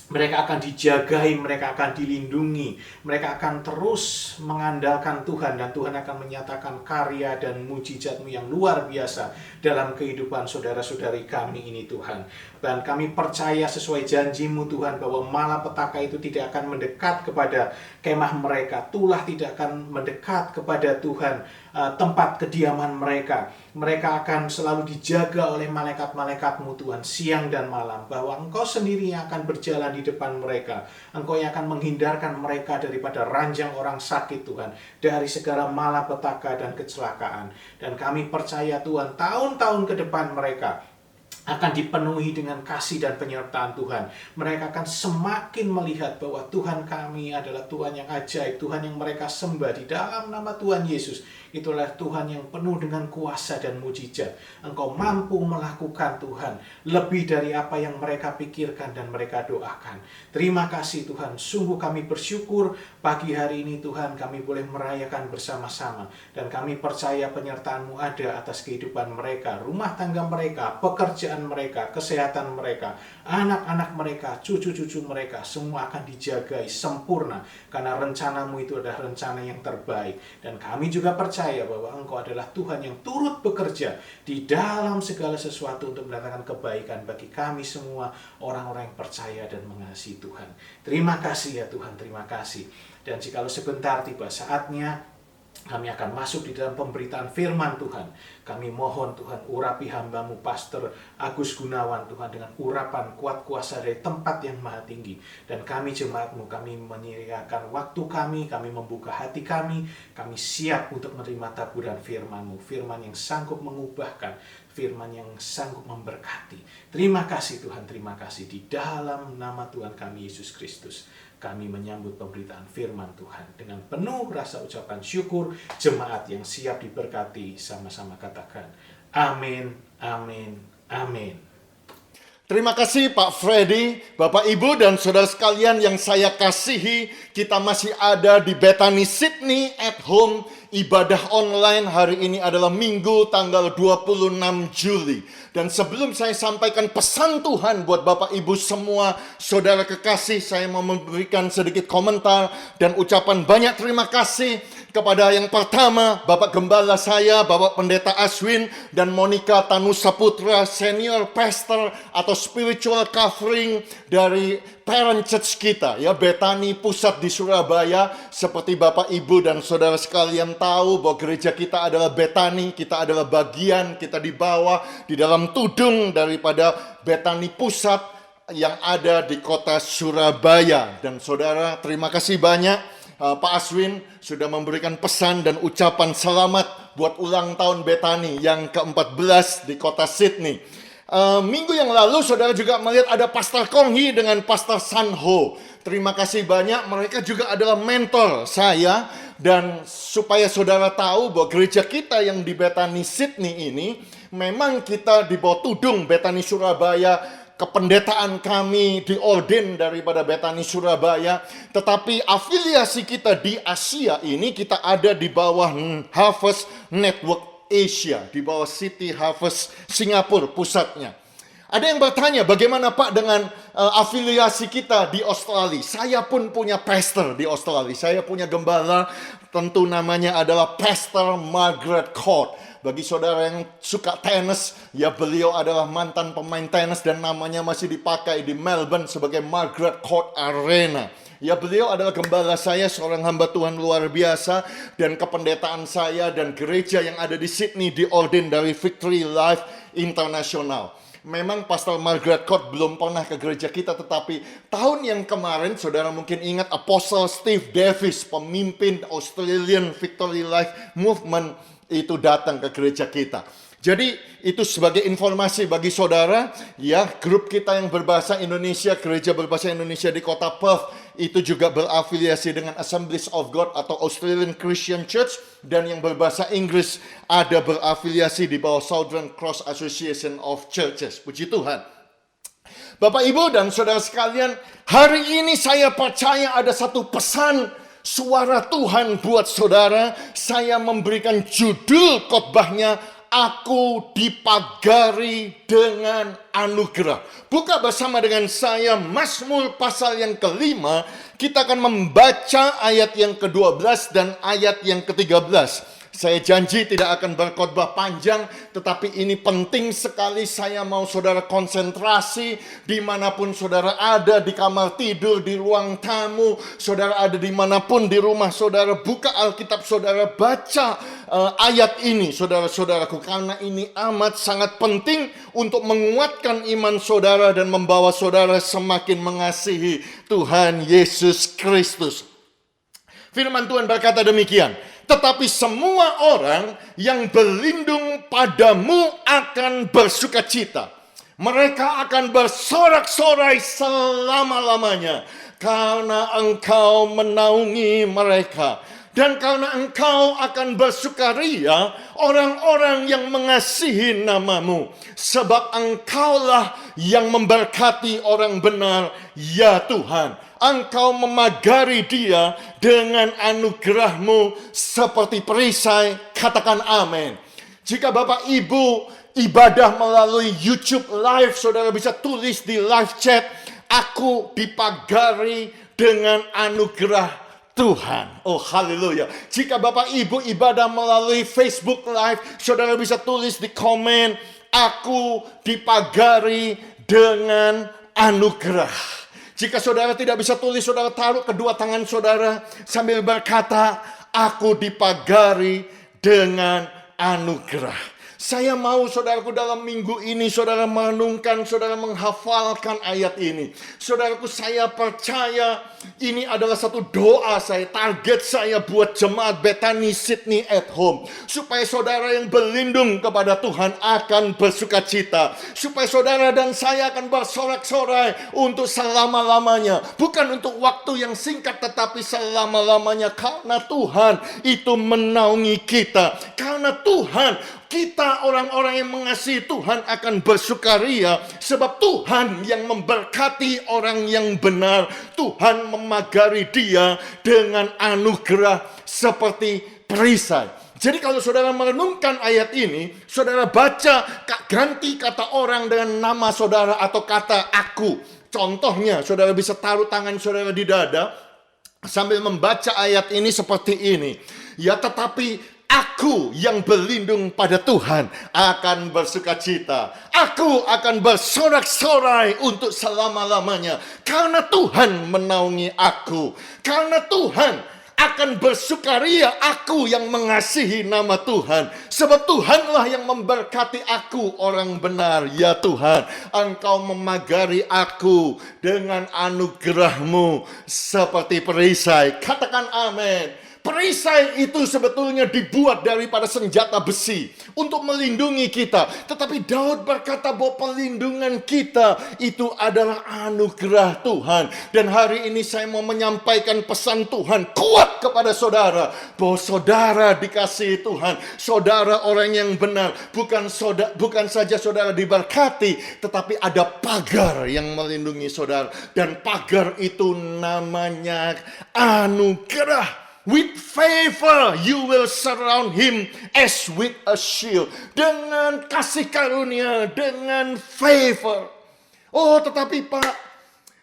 Speaker 2: Mereka akan dijagai, mereka akan dilindungi, mereka akan terus mengandalkan Tuhan, dan Tuhan akan menyatakan karya dan mujizat-Mu yang luar biasa dalam kehidupan saudara-saudari kami ini Tuhan. Dan kami percaya sesuai janji-Mu Tuhan, bahwa malapetaka itu tidak akan mendekat kepada kemah mereka, tulah tidak akan mendekat kepada Tuhan, tempat kediaman mereka. Mereka akan selalu dijaga oleh malaikat-malaikat-Mu Tuhan, siang dan malam, bahwa Engkau sendiri yang akan berjalan di depan mereka. Engkau yang akan menghindarkan mereka daripada ranjang orang sakit Tuhan, dari segala malapetaka dan kecelakaan. Dan kami percaya Tuhan, tahun-tahun ke depan mereka akan dipenuhi dengan kasih dan penyertaan Tuhan. Mereka akan semakin melihat bahwa Tuhan kami adalah Tuhan yang ajaib, Tuhan yang mereka sembah di dalam nama Tuhan Yesus. Itulah Tuhan yang penuh dengan kuasa dan mujizat. Engkau mampu melakukan Tuhan lebih dari apa yang mereka pikirkan dan mereka doakan. Terima kasih Tuhan, sungguh kami bersyukur pagi hari ini Tuhan kami boleh merayakan bersama-sama. Dan kami percaya penyertaan-Mu ada atas kehidupan mereka, rumah tangga mereka, pekerjaan mereka, kesehatan mereka, anak-anak mereka, cucu-cucu mereka, semua akan dijagai sempurna. Karena rencana-Mu itu adalah rencana yang terbaik. Dan kami juga percaya bahwa Engkau adalah Tuhan yang turut bekerja di dalam segala sesuatu untuk mendatangkan kebaikan bagi kami semua, orang-orang yang percaya dan mengasihi Tuhan. Terima kasih ya Tuhan, terima kasih. Dan jikalau sebentar tiba saatnya kami akan masuk di dalam pemberitaan firman Tuhan. Kami mohon Tuhan, urapi hamba-Mu Pastor Agus Gunawan Tuhan dengan urapan kuat kuasa dari tempat yang maha tinggi. Dan kami jemaat-Mu, kami menyediakan waktu kami membuka hati kami siap untuk menerima taburan firman-Mu. Firman yang sanggup mengubahkan, firman yang sanggup memberkati. Terima kasih Tuhan, terima kasih. Di dalam nama Tuhan kami Yesus Kristus, kami menyambut pemberitaan firman Tuhan dengan penuh rasa ucapan syukur. Jemaat yang siap diberkati sama-sama katakan amin, amin, amin.
Speaker 3: Terima kasih Pak Freddy, Bapak Ibu dan saudara sekalian yang saya kasihi. Kita masih ada di Bethany Sydney at home. Ibadah online hari ini adalah Minggu tanggal 26 Juli. Dan sebelum saya sampaikan pesan Tuhan buat Bapak Ibu semua, saudara kekasih, saya mau memberikan sedikit komentar dan ucapan banyak terima kasih kepada yang pertama, Bapak Gembala saya, Bapak Pendeta Aswin, dan Monica Tanusa Putra, Senior Pastor atau Spiritual Covering dari parent church kita, ya, Bethany Pusat di Surabaya. Seperti Bapak Ibu dan saudara sekalian tahu bahwa gereja kita adalah Bethany, kita adalah bagian, kita di bawah, di dalam tudung daripada Bethany Pusat yang ada di kota Surabaya. Dan saudara, terima kasih banyak Pak Aswin sudah memberikan pesan dan ucapan selamat buat ulang tahun Bethany yang ke-14 di kota Sydney. Minggu yang lalu saudara juga melihat ada Pastor Konghi dengan Pastor Sanho. Terima kasih banyak, mereka juga adalah mentor saya. Dan supaya saudara tahu bahwa gereja kita yang di Bethany Sydney ini, memang kita di bawah tudung Bethany Surabaya. Kependetaan kami diordain daripada Bethany Surabaya, tetapi afiliasi kita di Asia ini kita ada di bawah Harvest Network Asia, di bawah City Harvest Singapura pusatnya. Ada yang bertanya, bagaimana Pak dengan afiliasi kita di Australia? Saya pun punya pastor di Australia. Saya punya gembala, tentu namanya adalah Pastor Margaret Court. Bagi saudara yang suka tenis, ya beliau adalah mantan pemain tenis dan namanya masih dipakai di Melbourne sebagai Margaret Court Arena. Ya beliau adalah gembala saya, seorang hamba Tuhan luar biasa. Dan kependetaan saya dan gereja yang ada di Sydney diordin dari Victory Life International. Memang Pastor Margaret Court belum pernah ke gereja kita, tetapi tahun yang kemarin saudara mungkin ingat Apostle Steve Davis, pemimpin Australian Victory Life Movement, itu datang ke gereja kita. Jadi itu sebagai informasi bagi saudara, ya grup kita yang berbahasa Indonesia, gereja berbahasa Indonesia di kota Perth, itu juga berafiliasi dengan Assemblies of God atau Australian Christian Church, dan yang berbahasa Inggris ada berafiliasi di bawah Southern Cross Association of Churches. Puji Tuhan. Bapak Ibu dan saudara sekalian, hari ini saya percaya ada satu pesan suara Tuhan buat saudara. Saya memberikan judul khotbahnya, Aku dipagari dengan anugerah. Buka bersama dengan saya Mazmur pasal yang ke-5. Kita akan membaca ayat yang ke-12 dan ayat yang ke-13. Saya janji tidak akan berkhotbah panjang, tetapi ini penting sekali. Saya mau saudara konsentrasi dimanapun saudara ada, di kamar tidur, di ruang tamu, saudara ada dimanapun di rumah saudara. Buka Alkitab saudara, baca ayat ini saudara-saudaraku, karena ini amat sangat penting untuk menguatkan iman saudara dan membawa saudara semakin mengasihi Tuhan Yesus Kristus. Firman Tuhan berkata demikian, tetapi semua orang yang berlindung padamu akan bersukacita. Mereka akan bersorak-sorai selama-lamanya, karena engkau menaungi mereka. Dan karena engkau akan bersukaria orang-orang yang mengasihi namamu. Sebab engkaulah yang memberkati orang benar, ya Tuhan. Engkau memagari dia dengan anugerahmu seperti perisai. Katakan amin. Jika Bapak Ibu ibadah melalui YouTube Live, saudara bisa tulis di live chat, aku dipagari dengan anugerah Tuhan. Oh haleluya. Jika Bapak Ibu ibadah melalui Facebook Live, saudara bisa tulis di komen, aku dipagari dengan anugerah. Jika saudara tidak bisa tulis, saudara taruh kedua tangan saudara sambil berkata, aku dipagari dengan anugerah. Saya mau saudaraku dalam minggu ini saudara merenungkan, saudara menghafalkan ayat ini. Saudaraku, saya percaya ini adalah satu doa saya, target saya buat jemaat Bethany Sydney at Home. Supaya saudara yang berlindung kepada Tuhan akan bersukacita. Supaya saudara dan saya akan bersorak-sorai untuk selama-lamanya. Bukan untuk waktu yang singkat, tetapi selama-lamanya. Karena Tuhan itu menaungi kita. Karena Tuhan, kita orang-orang yang mengasihi Tuhan akan bersukaria. Sebab Tuhan yang memberkati orang yang benar. Tuhan memagari dia dengan anugerah seperti perisai. Jadi kalau saudara merenungkan ayat ini, saudara baca, ganti kata orang dengan nama saudara atau kata aku. Contohnya, saudara bisa taruh tangan saudara di dada sambil membaca ayat ini seperti ini. Ya, tetapi aku yang berlindung pada Tuhan akan bersukacita. Aku akan bersorak-sorai untuk selama-lamanya. Karena Tuhan menaungi aku. Karena Tuhan akan bersukaria, aku yang mengasihi nama Tuhan. Sebab Tuhanlah yang memberkati aku orang benar. Ya Tuhan, Engkau memagari aku dengan anugerahmu seperti perisai. Katakan amin. Perisai itu sebetulnya dibuat daripada senjata besi untuk melindungi kita. Tetapi Daud berkata bahwa pelindungan kita itu adalah anugerah Tuhan. Dan hari ini saya mau menyampaikan pesan Tuhan kuat kepada saudara. Bahwa saudara dikasihi Tuhan. Saudara orang yang benar. Bukan saja saudara diberkati, tetapi ada pagar yang melindungi saudara. Dan pagar itu namanya anugerah. With favor you will surround him as with a shield. Dengan kasih karunia, dengan favor. Oh tetapi Pak,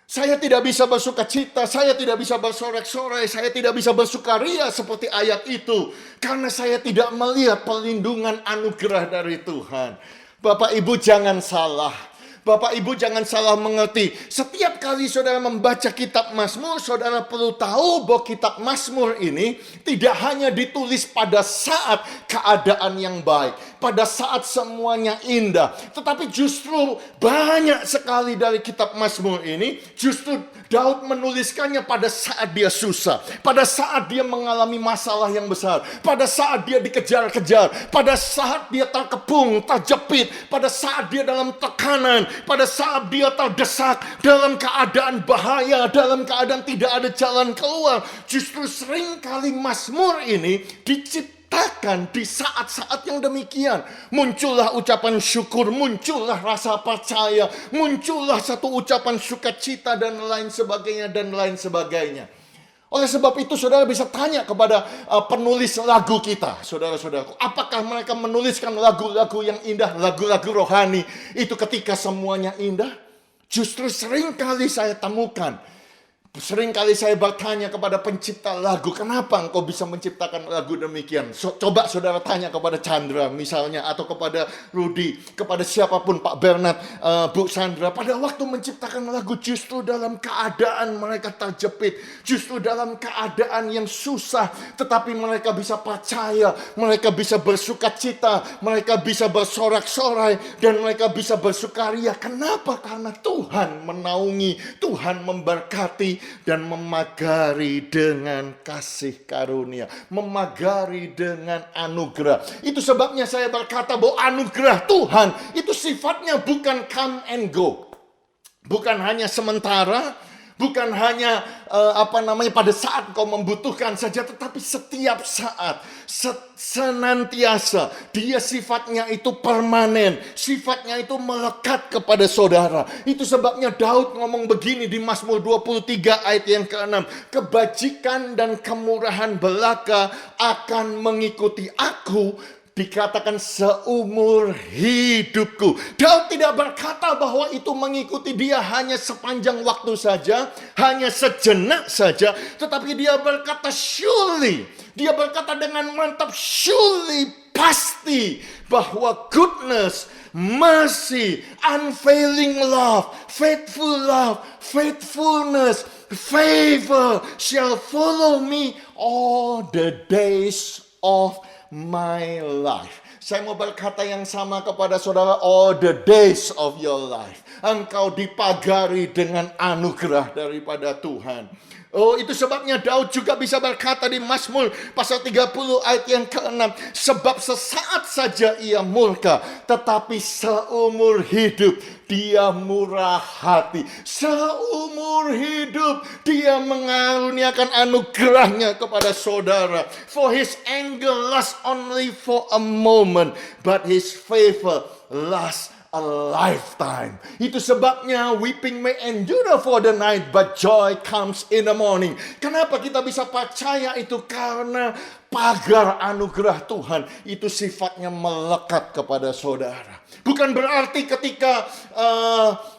Speaker 3: Saya tidak bisa bersuka cita, saya tidak bisa bersorak-sorai, saya tidak bisa bersukaria seperti ayat itu. Karena saya tidak melihat perlindungan anugerah dari Tuhan. Bapak Ibu jangan salah. Bapak Ibu jangan salah mengerti. Setiap kali saudara membaca kitab Mazmur, saudara perlu tahu bahwa kitab Mazmur ini tidak hanya ditulis pada saat keadaan yang baik, pada saat semuanya indah. Tetapi justru banyak sekali dari kitab Mazmur ini justru Daud menuliskannya pada saat dia susah, pada saat dia mengalami masalah yang besar, pada saat dia dikejar-kejar, pada saat dia terkepung, terjepit, pada saat dia dalam tekanan, pada saat dia terdesak dalam keadaan bahaya, dalam keadaan tidak ada jalan keluar. Justru seringkali Mazmur ini diciptakan di saat-saat yang demikian. Muncullah ucapan syukur, muncullah rasa percaya, muncullah satu ucapan sukacita dan lain sebagainya dan lain sebagainya. Oleh sebab itu saudara bisa tanya kepada penulis lagu kita, saudara-saudaraku. Apakah mereka menuliskan lagu-lagu yang indah, lagu-lagu rohani itu ketika semuanya indah? Justru seringkali saya temukan, seringkali saya bertanya kepada pencipta lagu, kenapa engkau bisa menciptakan lagu demikian? Coba saudara tanya kepada Chandra misalnya, atau kepada Rudy, kepada siapapun, Pak Bernard, Bu Sandra. Pada waktu menciptakan lagu justru dalam keadaan mereka terjepit, justru dalam keadaan yang susah, tetapi mereka bisa percaya, mereka bisa bersuka cita, mereka bisa bersorak-sorai, dan mereka bisa bersukaria. Kenapa? Karena Tuhan menaungi, Tuhan memberkati, dan memagari dengan kasih karunia, memagari dengan anugerah. Itu sebabnya saya berkata bahwa anugerah Tuhan itu sifatnya bukan come and go, bukan hanya sementara, bukan hanya pada saat kau membutuhkan saja, tetapi setiap saat, senantiasa. Dia sifatnya itu permanen, sifatnya itu melekat kepada saudara. Itu sebabnya Daud ngomong begini di Mazmur 23 ayat yang ke-6. Kebajikan dan kemurahan belaka akan mengikuti aku, dikatakan seumur hidupku. Daud tidak berkata bahwa itu mengikuti dia hanya sepanjang waktu saja, hanya sejenak saja, tetapi dia berkata surely, dia berkata dengan mantap, surely, pasti, bahwa goodness, mercy, unfailing love, faithfulness, favor shall follow me all the days of my life. Saya mau berkata yang sama kepada saudara, all the days of your life. Engkau dipagari dengan anugerah daripada Tuhan. Oh, itu sebabnya Daud juga bisa berkata di Mazmur pasal 30 ayat yang ke-6. Sebab sesaat saja ia murka, tetapi seumur hidup dia murah hati. Seumur hidup dia mengaruniakan anugerahnya kepada saudara. For his anger lasts only for a moment, but his favor lasts a lifetime. Itu sebabnya weeping may endure for the night, but joy comes in the morning. Kenapa kita bisa percaya itu? Karena pagar anugerah Tuhan itu sifatnya melekat kepada saudara. Bukan berarti ketika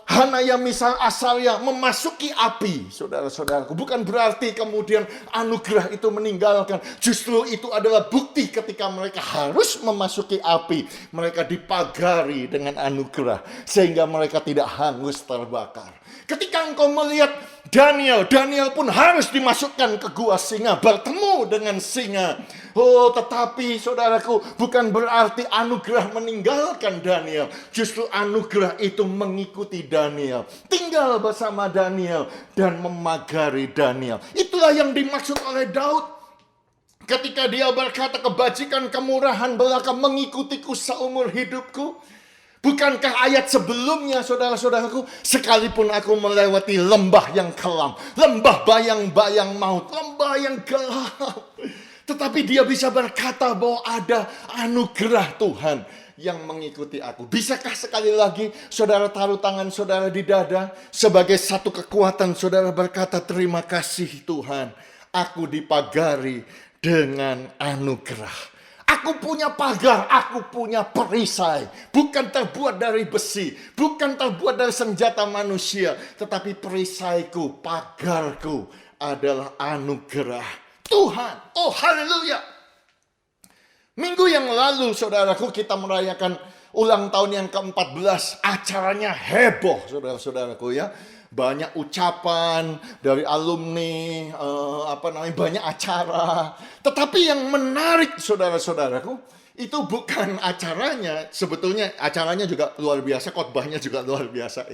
Speaker 3: Hanaya misal Asaria memasuki api, saudara-saudaraku, bukan berarti kemudian anugerah itu meninggalkan. Justru itu adalah bukti ketika mereka harus memasuki api, mereka dipagari dengan anugerah sehingga mereka tidak hangus terbakar. Ketika engkau melihat Daniel pun harus dimasukkan ke gua singa, bertemu dengan singa. Oh, tetapi saudaraku, bukan berarti anugerah meninggalkan Daniel. Justru anugerah itu mengikuti Daniel, tinggal bersama Daniel dan memagari Daniel. Itulah yang dimaksud oleh Daud ketika dia berkata, kebajikan kemurahan belaka mengikutiku seumur hidupku. Bukankah ayat sebelumnya, saudara-saudaraku, sekalipun aku melewati lembah yang kelam, lembah bayang-bayang maut, lembah yang gelap, tetapi dia bisa berkata bahwa ada anugerah Tuhan yang mengikuti aku. Bisakah sekali lagi saudara taruh tangan saudara di dada sebagai satu kekuatan, saudara berkata, terima kasih Tuhan, aku dipagari dengan anugerah. Aku punya pagar, aku punya perisai. Bukan terbuat dari besi, bukan terbuat dari senjata manusia. Tetapi perisaiku, pagarku adalah anugerah Tuhan. Oh haleluya. Minggu yang lalu saudaraku kita merayakan ulang tahun yang ke-14. Acaranya heboh saudara-saudaraku ya. Banyak ucapan dari alumni, banyak acara. Tetapi yang menarik saudara-saudaraku, itu bukan acaranya. Sebetulnya acaranya juga luar biasa, khotbahnya juga luar biasa.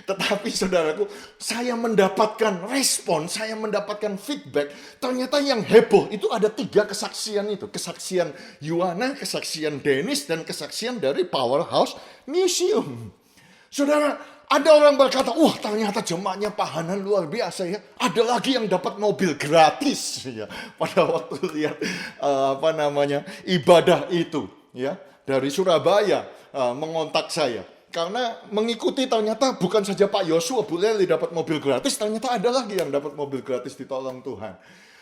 Speaker 3: Tetapi saudaraku, saya mendapatkan respon, saya mendapatkan feedback. Ternyata yang heboh itu ada 3 kesaksian itu. Kesaksian Yuana, kesaksian Dennis, dan kesaksian dari Powerhouse Museum. Saudara, ada orang berkata, wah ternyata jemaatnya Pak Hanan luar biasa ya. Ada lagi yang dapat mobil gratis ya. Pada waktu lihat ibadah itu ya dari Surabaya mengontak saya. Karena mengikuti ternyata bukan saja Pak Yosua Bu Leli dapat mobil gratis, ternyata ada lagi yang dapat mobil gratis ditolong Tuhan.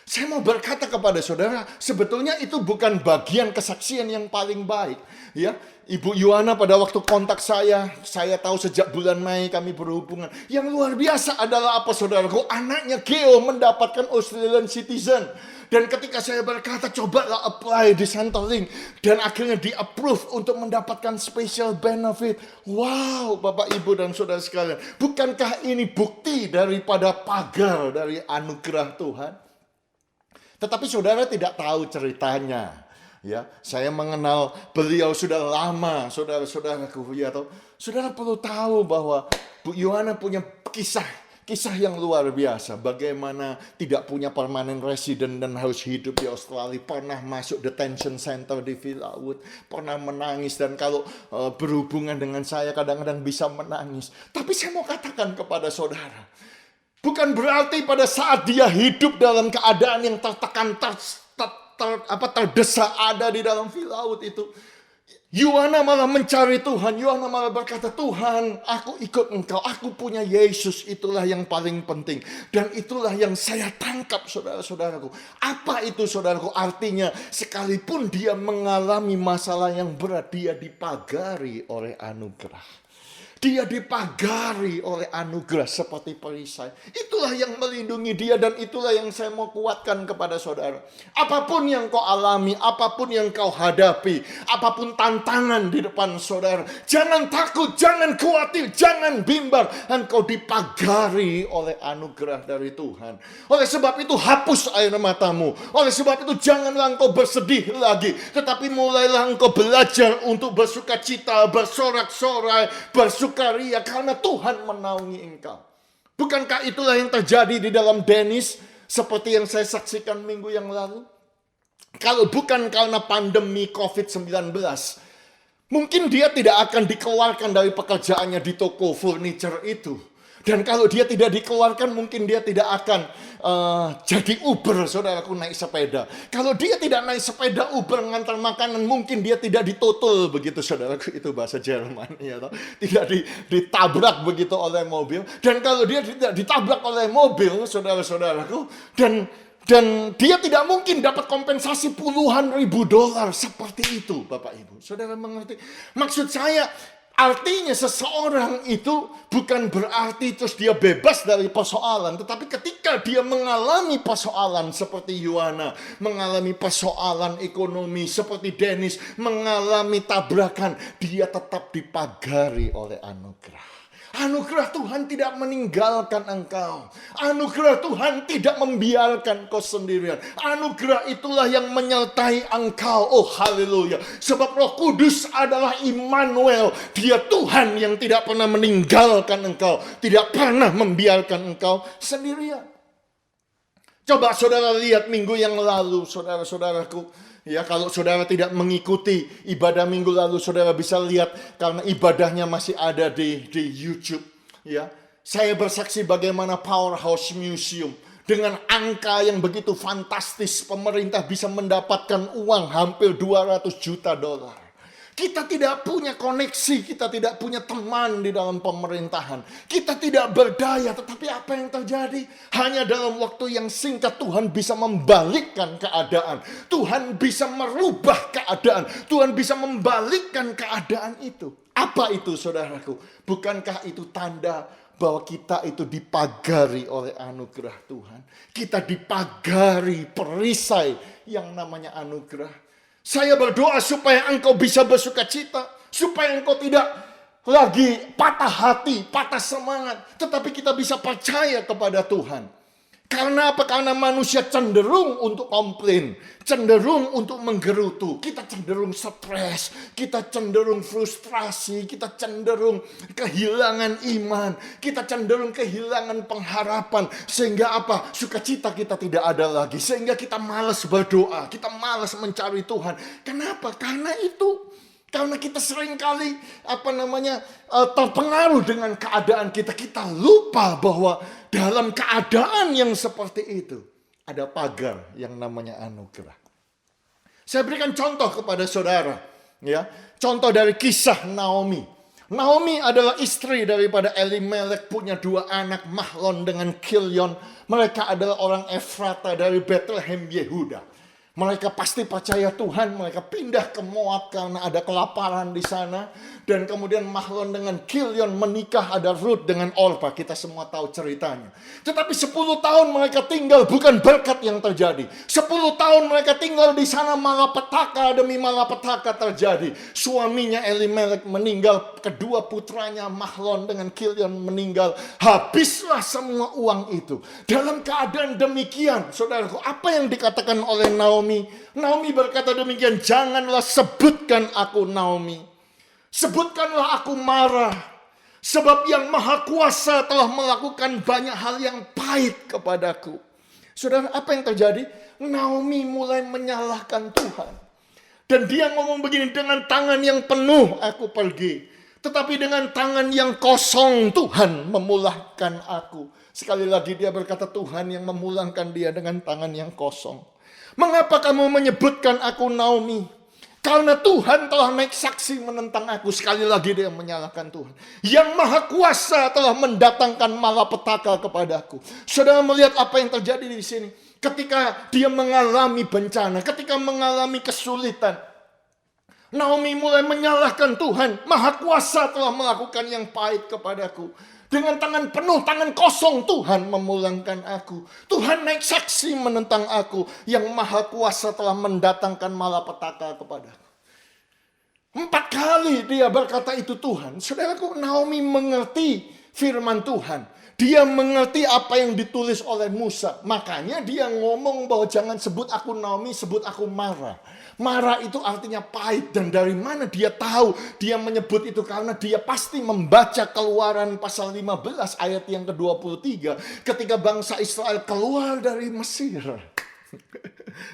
Speaker 3: Saya mau berkata kepada saudara, sebetulnya itu bukan bagian kesaksian yang paling baik. Ya, Ibu Yuana pada waktu kontak saya tahu sejak bulan Mei kami berhubungan. Yang luar biasa adalah apa saudaraku? Anaknya Geo mendapatkan Australian citizen. Dan ketika saya berkata, cobalah apply di Centrelink. Dan akhirnya di-approve untuk mendapatkan special benefit. Wow, Bapak, Ibu, dan saudara sekalian. Bukankah ini bukti daripada pagar dari anugerah Tuhan? Tetapi saudara tidak tahu ceritanya. Ya, saya mengenal beliau sudah lama, saudara-saudaraku. Ya, saudara perlu tahu bahwa Bu Yohana punya kisah yang luar biasa. Bagaimana tidak punya permanent resident dan harus hidup di Australia. Pernah masuk detention center di Villawood. Pernah menangis dan kalau berhubungan dengan saya kadang-kadang bisa menangis. Tapi saya mau katakan kepada saudara, bukan berarti pada saat dia hidup dalam keadaan yang tertekan, terdesak ada di dalam Villawood itu, Yuana malah mencari Tuhan. Yuana malah berkata, Tuhan, aku ikut Engkau. Aku punya Yesus, itulah yang paling penting. Dan itulah yang saya tangkap, saudara-saudaraku. Apa itu, saudaraku? Artinya, sekalipun dia mengalami masalah yang berat, dia dipagari oleh anugerah. Dia dipagari oleh anugerah seperti perisai. Itulah yang melindungi dia dan itulah yang saya mau kuatkan kepada saudara. Apapun yang kau alami, apapun yang kau hadapi, apapun tantangan di depan saudara, jangan takut, jangan khawatir, jangan bimbang. Engkau dipagari oleh anugerah dari Tuhan. Oleh sebab itu hapus air matamu. Oleh sebab itu janganlah engkau bersedih lagi. Tetapi mulailah engkau belajar untuk bersukacita, bersorak-sorai, bersukaria karena Tuhan menaungi engkau. Bukankah itulah yang terjadi di dalam Dennis seperti yang saya saksikan minggu yang lalu? Kalau bukan karena pandemi COVID-19, mungkin dia tidak akan dikeluarkan dari pekerjaannya di toko furniture itu. Dan kalau dia tidak dikeluarkan, mungkin dia tidak akan jadi Uber, saudaraku, naik sepeda. Kalau dia tidak naik sepeda Uber ngantar makanan, mungkin dia tidak ditotul begitu, saudaraku. Itu bahasa Jerman, ya, tidak ditabrak begitu oleh mobil. Dan kalau dia tidak ditabrak oleh mobil, saudara-saudaraku, dan dia tidak mungkin dapat kompensasi puluhan ribu dolar seperti itu, Bapak Ibu. Saudara mengerti? Maksud saya, artinya seseorang itu bukan berarti terus dia bebas dari persoalan. Tetapi ketika dia mengalami persoalan seperti Yuana, mengalami persoalan ekonomi seperti Dennis, mengalami tabrakan, dia tetap dipagari oleh anugerah. Anugerah Tuhan tidak meninggalkan engkau. Anugerah Tuhan tidak membiarkan kau sendirian. Anugerah itulah yang menyertai engkau. Oh haleluya. Sebab Roh Kudus adalah Immanuel. Dia Tuhan yang tidak pernah meninggalkan engkau. Tidak pernah membiarkan engkau sendirian. Coba saudara lihat minggu yang lalu, saudara-saudaraku. Ya, kalau saudara tidak mengikuti ibadah minggu lalu, saudara bisa lihat karena ibadahnya masih ada di YouTube. Ya, saya bersaksi bagaimana Powerhouse Museum dengan angka yang begitu fantastis, pemerintah bisa mendapatkan uang hampir 200 juta dolar. Kita tidak punya koneksi, kita tidak punya teman di dalam pemerintahan. Kita tidak berdaya, tetapi apa yang terjadi? Hanya dalam waktu yang singkat Tuhan bisa membalikkan keadaan. Tuhan bisa merubah keadaan. Tuhan bisa membalikkan keadaan itu. Apa itu, saudaraku? Bukankah itu tanda bahwa kita itu dipagari oleh anugerah Tuhan? Kita dipagari perisai yang namanya anugerah. Saya berdoa supaya engkau bisa bersuka cita. Supaya engkau tidak lagi patah hati, patah semangat. Tetapi kita bisa percaya kepada Tuhan. Karena apa? Karena manusia cenderung untuk komplain. Cenderung untuk menggerutu. Kita cenderung stres. Kita cenderung frustrasi. Kita cenderung kehilangan iman. Kita cenderung kehilangan pengharapan. Sehingga apa? Sukacita kita tidak ada lagi. Sehingga kita malas berdoa. Kita malas mencari Tuhan. Kenapa? Karena itu. Karena kita seringkali terpengaruh dengan keadaan kita. Kita lupa bahwa dalam keadaan yang seperti itu ada pagar yang namanya anugerah. Saya berikan contoh kepada saudara, ya. Contoh dari kisah Naomi. Naomi adalah istri daripada Elimelek, punya 2 anak, Mahlon dengan Kilion. Mereka adalah orang Efrata dari Bethlehem Yehuda. Mereka pasti percaya Tuhan, mereka pindah ke Moab karena ada kelaparan di sana. Dan kemudian Mahlon dengan Kilion menikah, ada Ruth dengan Orpa. Kita semua tahu ceritanya. Tetapi 10 tahun mereka tinggal, bukan berkat yang terjadi. 10 tahun mereka tinggal di sana, malapetaka demi malapetaka terjadi. Suaminya Elimelek meninggal, kedua putranya Mahlon dengan Kilion meninggal. Habislah semua uang itu. Dalam keadaan demikian, saudaraku, apa yang dikatakan oleh Naomi? Naomi berkata demikian, janganlah sebutkan aku Naomi. Sebutkanlah aku Mara. Sebab yang Maha Kuasa telah melakukan banyak hal yang pahit kepadaku. Saudara, apa yang terjadi? Naomi mulai menyalahkan Tuhan. Dan dia ngomong begini, dengan tangan yang penuh aku pergi. Tetapi dengan tangan yang kosong Tuhan memulangkan aku. Sekali lagi dia berkata, Tuhan yang memulangkan dia dengan tangan yang kosong. Mengapa kamu menyebutkan aku Naomi? Karena Tuhan telah naik saksi menentang aku. Sekali lagi dia menyalahkan Tuhan. Yang Maha Kuasa telah mendatangkan malapetaka kepadaku. Saudara melihat apa yang terjadi di sini. Ketika dia mengalami bencana, ketika mengalami kesulitan, Naomi mulai menyalahkan Tuhan. Maha Kuasa telah melakukan yang pahit kepadaku. Dengan tangan penuh, tangan kosong Tuhan memulangkan aku. Tuhan naik saksi menentang aku. Yang Maha Kuasa telah mendatangkan malapetaka kepadaku. 4 kali dia berkata itu Tuhan. Saudaraku, Naomi mengerti firman Tuhan. Dia mengerti apa yang ditulis oleh Musa. Makanya dia ngomong bahwa jangan sebut aku Naomi, sebut aku Mara. Mara itu artinya pahit. Dan dari mana dia tahu dia menyebut itu? Karena dia pasti membaca Keluaran pasal 15 ayat yang ke-23. Ketika bangsa Israel keluar dari Mesir.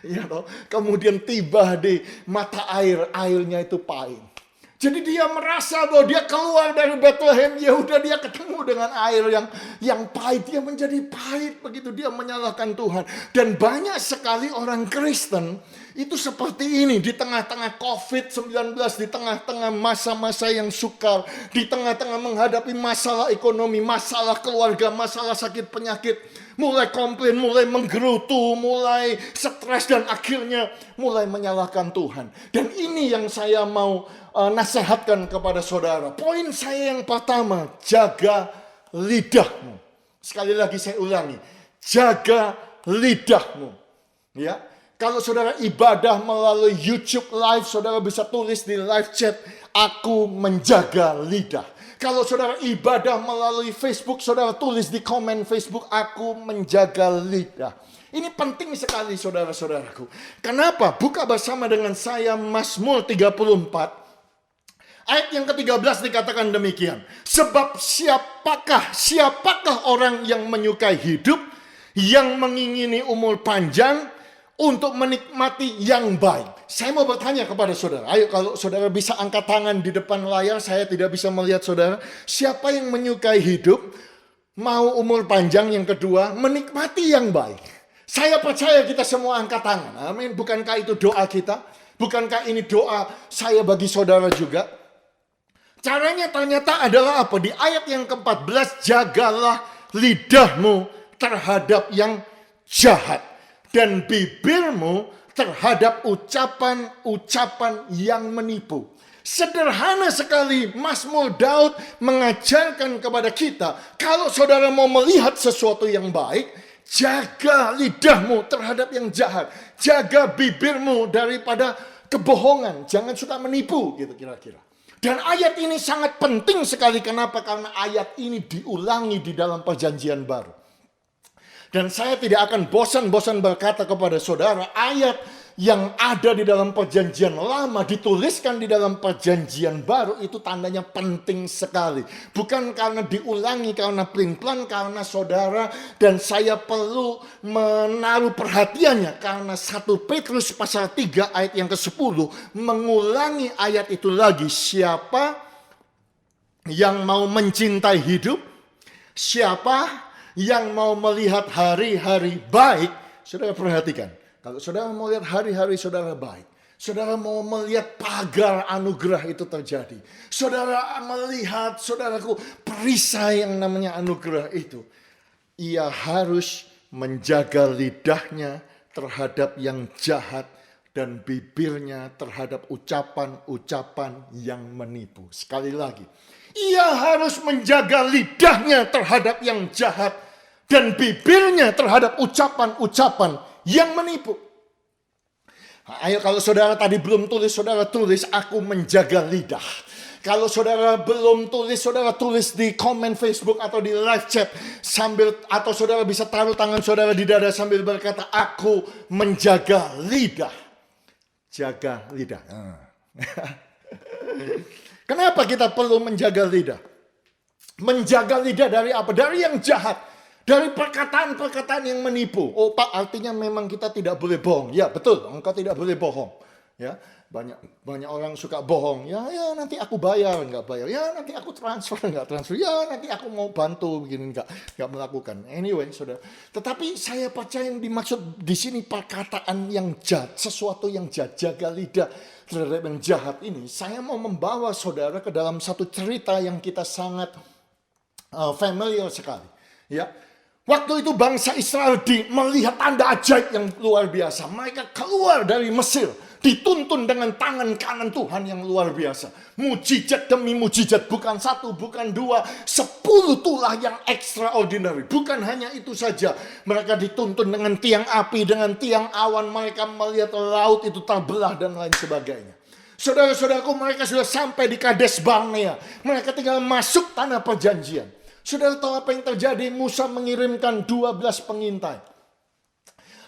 Speaker 3: Ya, kemudian tiba di mata air, airnya itu pahit. Jadi dia merasa bahwa dia keluar dari Bethlehem Yehuda, dia ketemu dengan air yang pahit. Dia menjadi pahit begitu, dia menyalahkan Tuhan. Dan banyak sekali orang Kristen itu seperti ini. Di tengah-tengah COVID-19, di tengah-tengah masa-masa yang sukar, di tengah-tengah menghadapi masalah ekonomi, masalah keluarga, masalah sakit penyakit, mulai komplain, mulai menggerutu, mulai stres, dan akhirnya mulai menyalahkan Tuhan. Dan ini yang saya mau nasihatkan kepada saudara. Poin saya yang pertama, jaga lidahmu. Sekali lagi saya ulangi, jaga lidahmu. Ya, kalau saudara ibadah melalui YouTube Live, saudara bisa tulis di live chat, aku menjaga lidah. Kalau saudara ibadah melalui Facebook, saudara tulis di komen Facebook, aku menjaga lidah. Ini penting sekali saudara-saudaraku. Kenapa? Buka bersama dengan saya Mazmur 34. Ayat yang ke-13 dikatakan demikian. Sebab siapakah orang yang menyukai hidup, yang mengingini umur panjang, untuk menikmati yang baik. Saya mau bertanya kepada saudara. Ayo, kalau saudara bisa angkat tangan di depan layar, saya tidak bisa melihat saudara. Siapa yang menyukai hidup, mau umur panjang, yang kedua, menikmati yang baik. Saya percaya kita semua angkat tangan. Amin. Bukankah itu doa kita? Bukankah ini doa saya bagi saudara juga? Caranya ternyata adalah apa? Di ayat yang ke-14, jagalah lidahmu terhadap yang jahat dan bibirmu terhadap ucapan-ucapan yang menipu. Sederhana sekali Mazmur Daud mengajarkan kepada kita, kalau saudara mau melihat sesuatu yang baik, jaga lidahmu terhadap yang jahat, jaga bibirmu daripada kebohongan, jangan suka menipu gitu kira-kira. Dan ayat ini sangat penting sekali. Kenapa? Karena ayat ini diulangi di dalam perjanjian baru. Dan saya tidak akan bosan-bosan berkata kepada saudara, ayat yang ada di dalam perjanjian lama dituliskan di dalam perjanjian baru itu tandanya penting sekali. Bukan karena diulangi, karena pelin-pelan, karena saudara dan saya perlu menaruh perhatiannya. Karena 1 Petrus pasal 3 ayat yang ke-10 mengulangi ayat itu lagi. Siapa yang mau mencintai hidup? Siapa yang mau melihat hari-hari baik? Saudara perhatikan. Kalau saudara mau lihat hari-hari saudara baik, saudara mau melihat pagar anugerah itu terjadi, saudara melihat, saudaraku, perisai yang namanya anugerah itu, ia harus menjaga lidahnya terhadap yang jahat dan bibirnya terhadap ucapan-ucapan yang menipu. Sekali lagi, ia harus menjaga lidahnya terhadap yang jahat dan bibirnya terhadap ucapan-ucapan yang menipu. Ayo, kalau saudara tadi belum tulis, saudara tulis, aku menjaga lidah. Kalau saudara belum tulis, saudara tulis di komen Facebook atau di live chat sambil, atau saudara bisa taruh tangan saudara di dada sambil berkata, aku menjaga lidah. Jaga lidah. Kenapa kita perlu menjaga lidah? Menjaga lidah dari apa? Dari yang jahat. Dari perkataan-perkataan yang menipu. Oh Pak, artinya memang kita tidak boleh bohong. Ya betul, engkau tidak boleh bohong. Ya, banyak orang suka bohong. Ya nanti aku bayar, enggak bayar. Ya nanti aku transfer, enggak transfer. Ya nanti aku mau bantu begini, enggak melakukan. Anyway, saudara. Tetapi saya percaya yang dimaksud di sini perkataan yang jahat, sesuatu yang jahat, jaga lidah terhadap yang jahat ini. Saya mau membawa saudara ke dalam satu cerita yang kita sangat familiar sekali. Ya. Waktu itu bangsa Israel melihat tanda ajaib yang luar biasa. Mereka keluar dari Mesir, dituntun dengan tangan kanan Tuhan yang luar biasa. Mujizat demi mujizat, bukan 1, bukan 2, 10 tulah yang extraordinary. Bukan hanya itu saja, mereka dituntun dengan tiang api, dengan tiang awan. Mereka melihat laut itu terbelah dan lain sebagainya. Saudara-saudaraku, mereka sudah sampai di Kades Barnea. Mereka tinggal masuk tanah perjanjian. Saudara tahu apa yang terjadi? Musa mengirimkan 12 pengintai.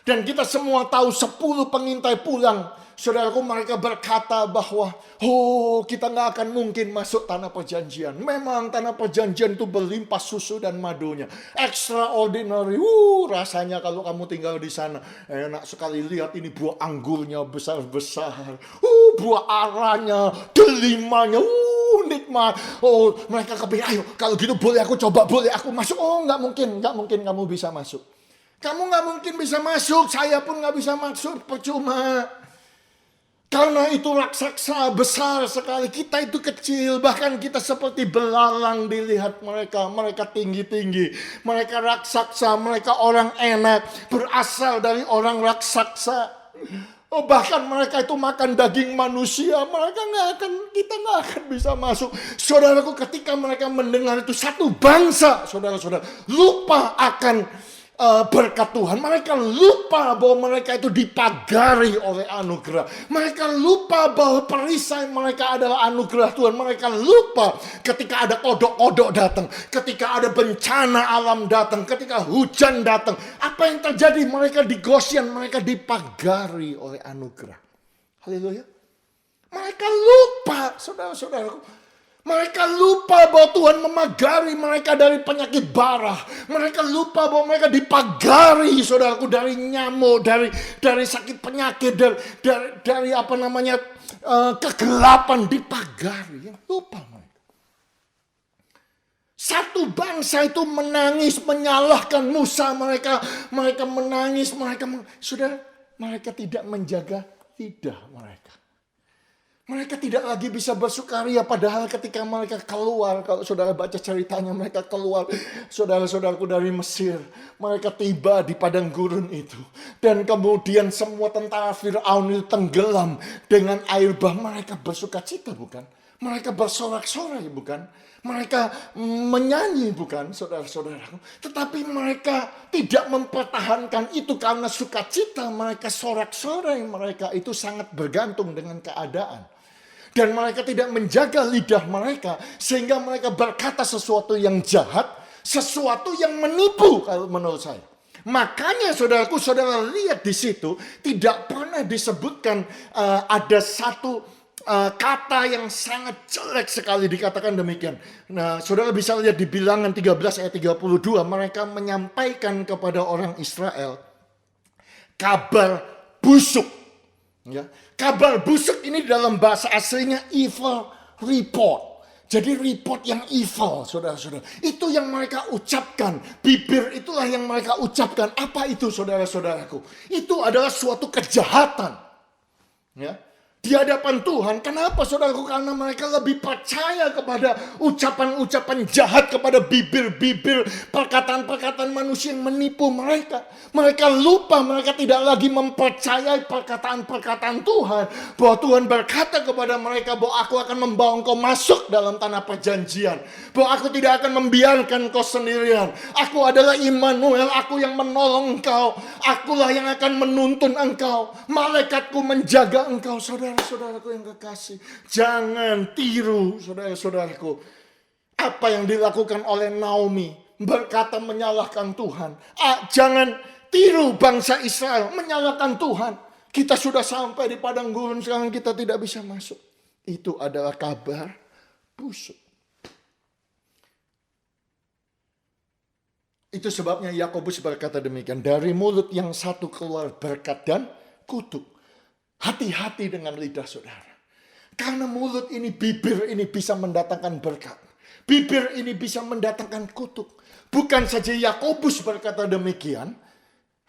Speaker 3: Dan kita semua tahu 10 pengintai pulang. Saudaraku, mereka berkata bahwa, oh kita nggak akan mungkin masuk tanah perjanjian. Memang tanah perjanjian itu berlimpah susu dan madunya. Extraordinary. Rasanya kalau kamu tinggal di sana. Enak sekali, lihat ini buah anggurnya besar-besar. Buah aranya, delimanya. Nikmat. Oh, mereka kepikir, ayo kalau gitu boleh aku coba, boleh aku masuk. Oh, nggak mungkin kamu bisa masuk. Kamu nggak mungkin bisa masuk, saya pun nggak bisa masuk, percuma. Karena itu raksasa besar sekali, kita itu kecil, bahkan kita seperti belalang dilihat mereka. Mereka tinggi-tinggi, mereka raksasa, mereka orang enak, berasal dari orang raksasa. Oh, bahkan mereka itu makan daging manusia. Kita nggak akan bisa masuk. Saudaraku, ketika mereka mendengar itu, satu bangsa, saudara-saudara, lupa akan berkat Tuhan. Mereka lupa bahwa mereka itu dipagari oleh anugerah. Mereka lupa bahwa perisai mereka adalah anugerah Tuhan. Mereka lupa ketika ada kodok-kodok datang, ketika ada bencana alam datang, ketika hujan datang. Apa yang terjadi? Mereka di Goshen, mereka dipagari oleh anugerah. Haleluya. Mereka lupa, saudara-saudaraku. Mereka lupa bahwa Tuhan memagari mereka dari penyakit bara. Mereka lupa bahwa mereka dipagari, saudaraku, dari nyamuk, dari sakit penyakit, dari apa namanya, kegelapan, dipagari. Lupa mereka. Satu bangsa itu menangis, menyalahkan Musa. Mereka menangis, mereka tidak menjaga lidah mereka. Mereka tidak lagi bisa bersukaria, padahal ketika mereka keluar, kalau saudara baca ceritanya, mereka keluar, saudara-saudaraku, dari Mesir. Mereka tiba di padang gurun itu. Dan kemudian semua tentara Firaun itu tenggelam dengan air bah. Mereka bersuka cita, bukan? Mereka bersorak-sorai, bukan? Mereka menyanyi, bukan, saudara-saudaraku? Tetapi mereka tidak mempertahankan itu karena sukacita. Mereka sorak-sorai, mereka itu sangat bergantung dengan keadaan. Dan mereka tidak menjaga lidah mereka, sehingga mereka berkata sesuatu yang jahat, sesuatu yang menipu kalau menurut saya. Makanya saudaraku, saudara lihat di situ tidak pernah disebutkan ada satu kata yang sangat jelek sekali dikatakan demikian. Nah, saudara bisa lihat di Bilangan 13 ayat 32, mereka menyampaikan kepada orang Israel kabar busuk. Ya, kabar busuk ini dalam bahasa aslinya evil report. Jadi report yang evil, saudara-saudara. Itu yang mereka ucapkan. Bibir itulah yang mereka ucapkan. Apa itu, saudara-saudaraku? Itu adalah suatu kejahatan. Ya. Di hadapan Tuhan. Kenapa, saudaraku? Karena mereka lebih percaya kepada ucapan-ucapan jahat, kepada bibir-bibir, perkataan-perkataan manusia yang menipu mereka. Mereka lupa, mereka tidak lagi mempercayai perkataan-perkataan Tuhan. Bahwa Tuhan berkata kepada mereka bahwa aku akan membawa engkau masuk dalam tanah perjanjian. Bahwa aku tidak akan membiarkan engkau sendirian. Aku adalah Immanuel, aku yang menolong engkau. Akulah yang akan menuntun engkau. Malaikatku menjaga engkau, saudaraku yang kekasih. Jangan tiru, saudara-saudaraku, apa yang dilakukan oleh Naomi, berkata menyalahkan Tuhan. Jangan tiru bangsa Israel, menyalahkan Tuhan. Kita sudah sampai di padang gurun, sekarang kita tidak bisa masuk. Itu adalah kabar busuk. Itu sebabnya Yakobus berkata demikian, dari mulut yang satu keluar berkat dan kutuk. Hati-hati dengan lidah saudara. Karena mulut ini, bibir ini bisa mendatangkan berkat. Bibir ini bisa mendatangkan kutuk. Bukan saja Yakobus berkata demikian.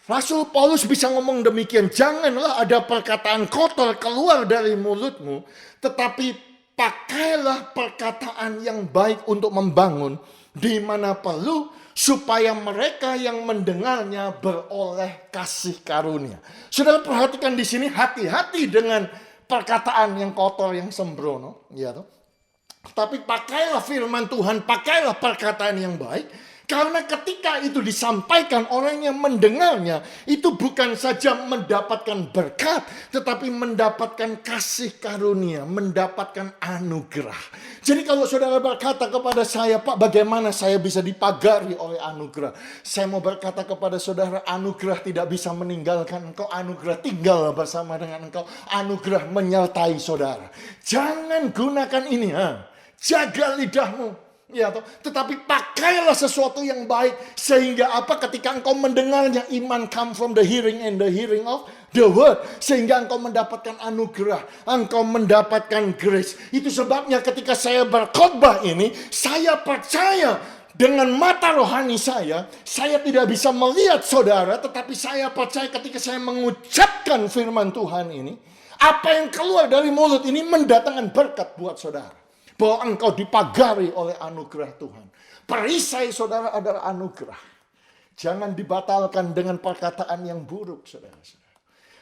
Speaker 3: Rasul Paulus bisa ngomong demikian. Janganlah ada perkataan kotor keluar dari mulutmu. Tetapi pakailah perkataan yang baik untuk membangun. Di mana perlu, supaya mereka yang mendengarnya beroleh kasih karunia. Saudara perhatikan di sini, hati-hati dengan perkataan yang kotor, yang sembrono, ya toh. Tapi pakailah firman Tuhan, pakailah perkataan yang baik. Karena ketika itu disampaikan, orang yang mendengarnya itu bukan saja mendapatkan berkat, tetapi mendapatkan kasih karunia, mendapatkan anugerah. Jadi kalau saudara berkata kepada saya, Pak, bagaimana saya bisa dipagari oleh anugerah? Saya mau berkata kepada saudara, anugerah tidak bisa meninggalkan engkau, anugerah tinggal bersama dengan engkau, anugerah menyertai saudara. Jangan gunakan ini, jaga lidahmu. Ya, tetapi pakailah sesuatu yang baik, sehingga apa, ketika engkau mendengarnya, iman come from the hearing and the hearing of the word, sehingga engkau mendapatkan anugerah, engkau mendapatkan grace. Itu sebabnya ketika saya berkhotbah ini, saya percaya dengan mata rohani saya tidak bisa melihat saudara, tetapi saya percaya ketika saya mengucapkan firman Tuhan ini, apa yang keluar dari mulut ini mendatangkan berkat buat saudara. Bahwa engkau dipagari oleh anugerah Tuhan. Perisai saudara adalah anugerah. Jangan dibatalkan dengan perkataan yang buruk, saudara-saudara.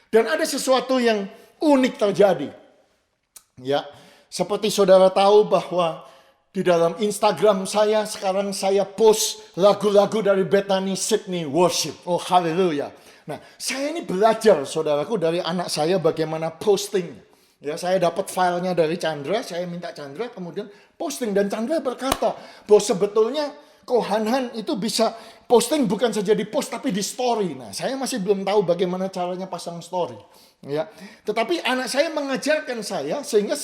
Speaker 3: Dan ada sesuatu yang unik terjadi. Ya, seperti saudara tahu bahwa di dalam Instagram saya, sekarang saya post lagu-lagu dari Bethany Sydney Worship. Oh, haleluya. Nah, saya ini belajar, saudaraku, dari anak saya bagaimana posting. Ya, saya dapat filenya dari Chandra, saya minta Chandra kemudian posting, dan Chandra berkata bahwa sebetulnya Kohanhan itu bisa posting bukan saja di post tapi di story. Nah, saya masih belum tahu bagaimana caranya pasang story. Ya, tetapi anak saya mengajarkan saya, sehingga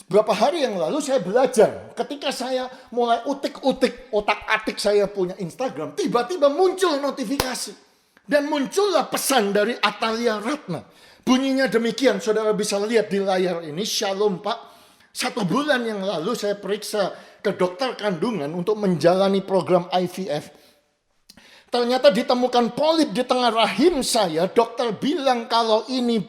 Speaker 3: beberapa hari yang lalu saya belajar. Ketika saya mulai utik-utik, otak-atik saya punya Instagram, tiba-tiba muncul notifikasi. Dan muncullah pesan dari Atalia Ratna. Bunyinya demikian, saudara bisa lihat di layar ini. Shalom Pak, 1 bulan yang lalu saya periksa ke dokter kandungan untuk menjalani program IVF. Ternyata ditemukan polip di tengah rahim saya. Dokter bilang kalau ini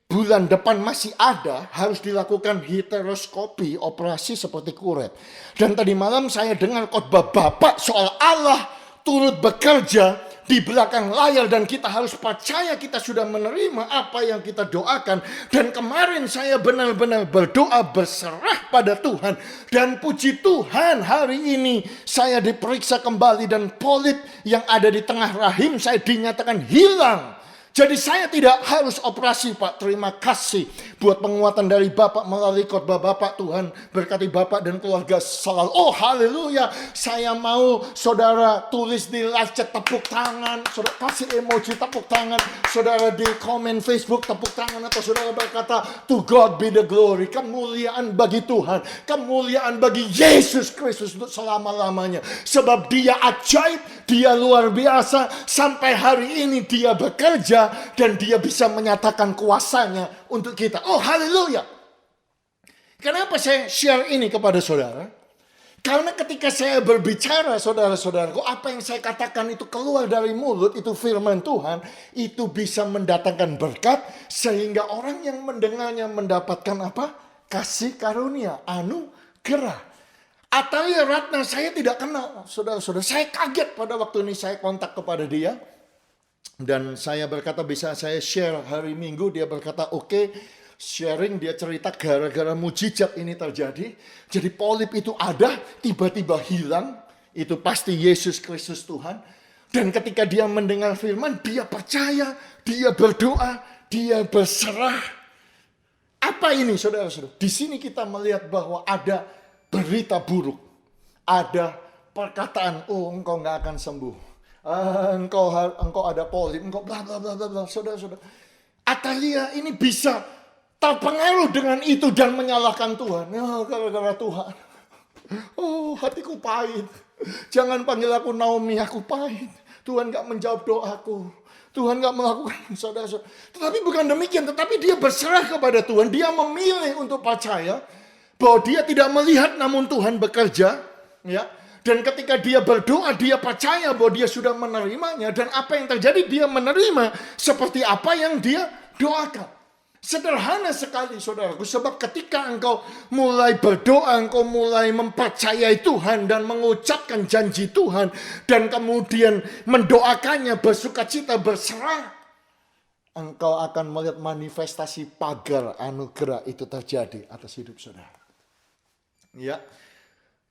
Speaker 3: bulan depan masih ada, harus dilakukan heteroskopi, operasi seperti kuret. Dan tadi malam saya dengar khotbah Bapak soal Allah turut bekerja di belakang layar dan kita harus percaya kita sudah menerima apa yang kita doakan. Dan kemarin saya benar-benar berdoa berserah pada Tuhan. Dan puji Tuhan hari ini saya diperiksa kembali dan polip yang ada di tengah rahim saya dinyatakan hilang. Jadi saya tidak harus operasi, Pak. Terima kasih buat penguatan dari Bapak melalui khotbah Bapak. Tuhan berkati Bapak dan keluarga selalu. Oh haleluya. Saya mau saudara tulis di live chat tepuk tangan. Saudara kasih emoji tepuk tangan. Saudara di komen Facebook tepuk tangan. Atau saudara berkata, to God be the glory. Kemuliaan bagi Tuhan. Kemuliaan bagi Yesus Kristus untuk selama-lamanya. Sebab dia ajaib. Dia luar biasa. Sampai hari ini dia bekerja. Dan dia bisa menyatakan kuasanya untuk kita. Oh haleluya. Kenapa saya share ini kepada saudara? Karena ketika saya berbicara saudara-saudaraku, apa yang saya katakan itu keluar dari mulut, itu firman Tuhan, itu bisa mendatangkan berkat, sehingga orang yang mendengarnya mendapatkan apa? Kasih karunia, anugerah. Atalia Ratna saya tidak kenal, saudara-saudara. Saya kaget pada waktu ini saya kontak kepada dia. Dan saya berkata bisa saya share hari Minggu. Dia berkata oke, sharing. Dia cerita gara-gara mujizat ini terjadi. Jadi polip itu ada, tiba-tiba hilang. Itu pasti Yesus Kristus Tuhan. Dan ketika dia mendengar firman, dia percaya, dia berdoa, dia berserah. Apa ini saudara-saudara? Di sini kita melihat bahwa ada berita buruk. Ada perkataan, oh engkau gak akan sembuh. Engkau ada polip, engkau bla bla bla bla, saudara-saudara. Atalia ini bisa terpengaruh dengan itu dan menyalahkan Tuhan. Ya, gara-gara Tuhan. Oh, hatiku pahit. Jangan panggil aku Naomi, aku pahit. Tuhan gak menjawab doaku. Tuhan gak melakukan, saudara-saudara. Tetapi bukan demikian, tetapi dia berserah kepada Tuhan. Dia memilih untuk percaya bahwa dia tidak melihat namun Tuhan bekerja, ya. Dan ketika dia berdoa, dia percaya bahwa dia sudah menerimanya. Dan apa yang terjadi, dia menerima seperti apa yang dia doakan. Sederhana sekali saudaraku. Sebab ketika engkau mulai berdoa, engkau mulai mempercayai Tuhan dan mengucapkan janji Tuhan. Dan kemudian mendoakannya, bersukacita, berserah. Engkau akan melihat manifestasi pagar anugerah itu terjadi atas hidup saudara. Ya.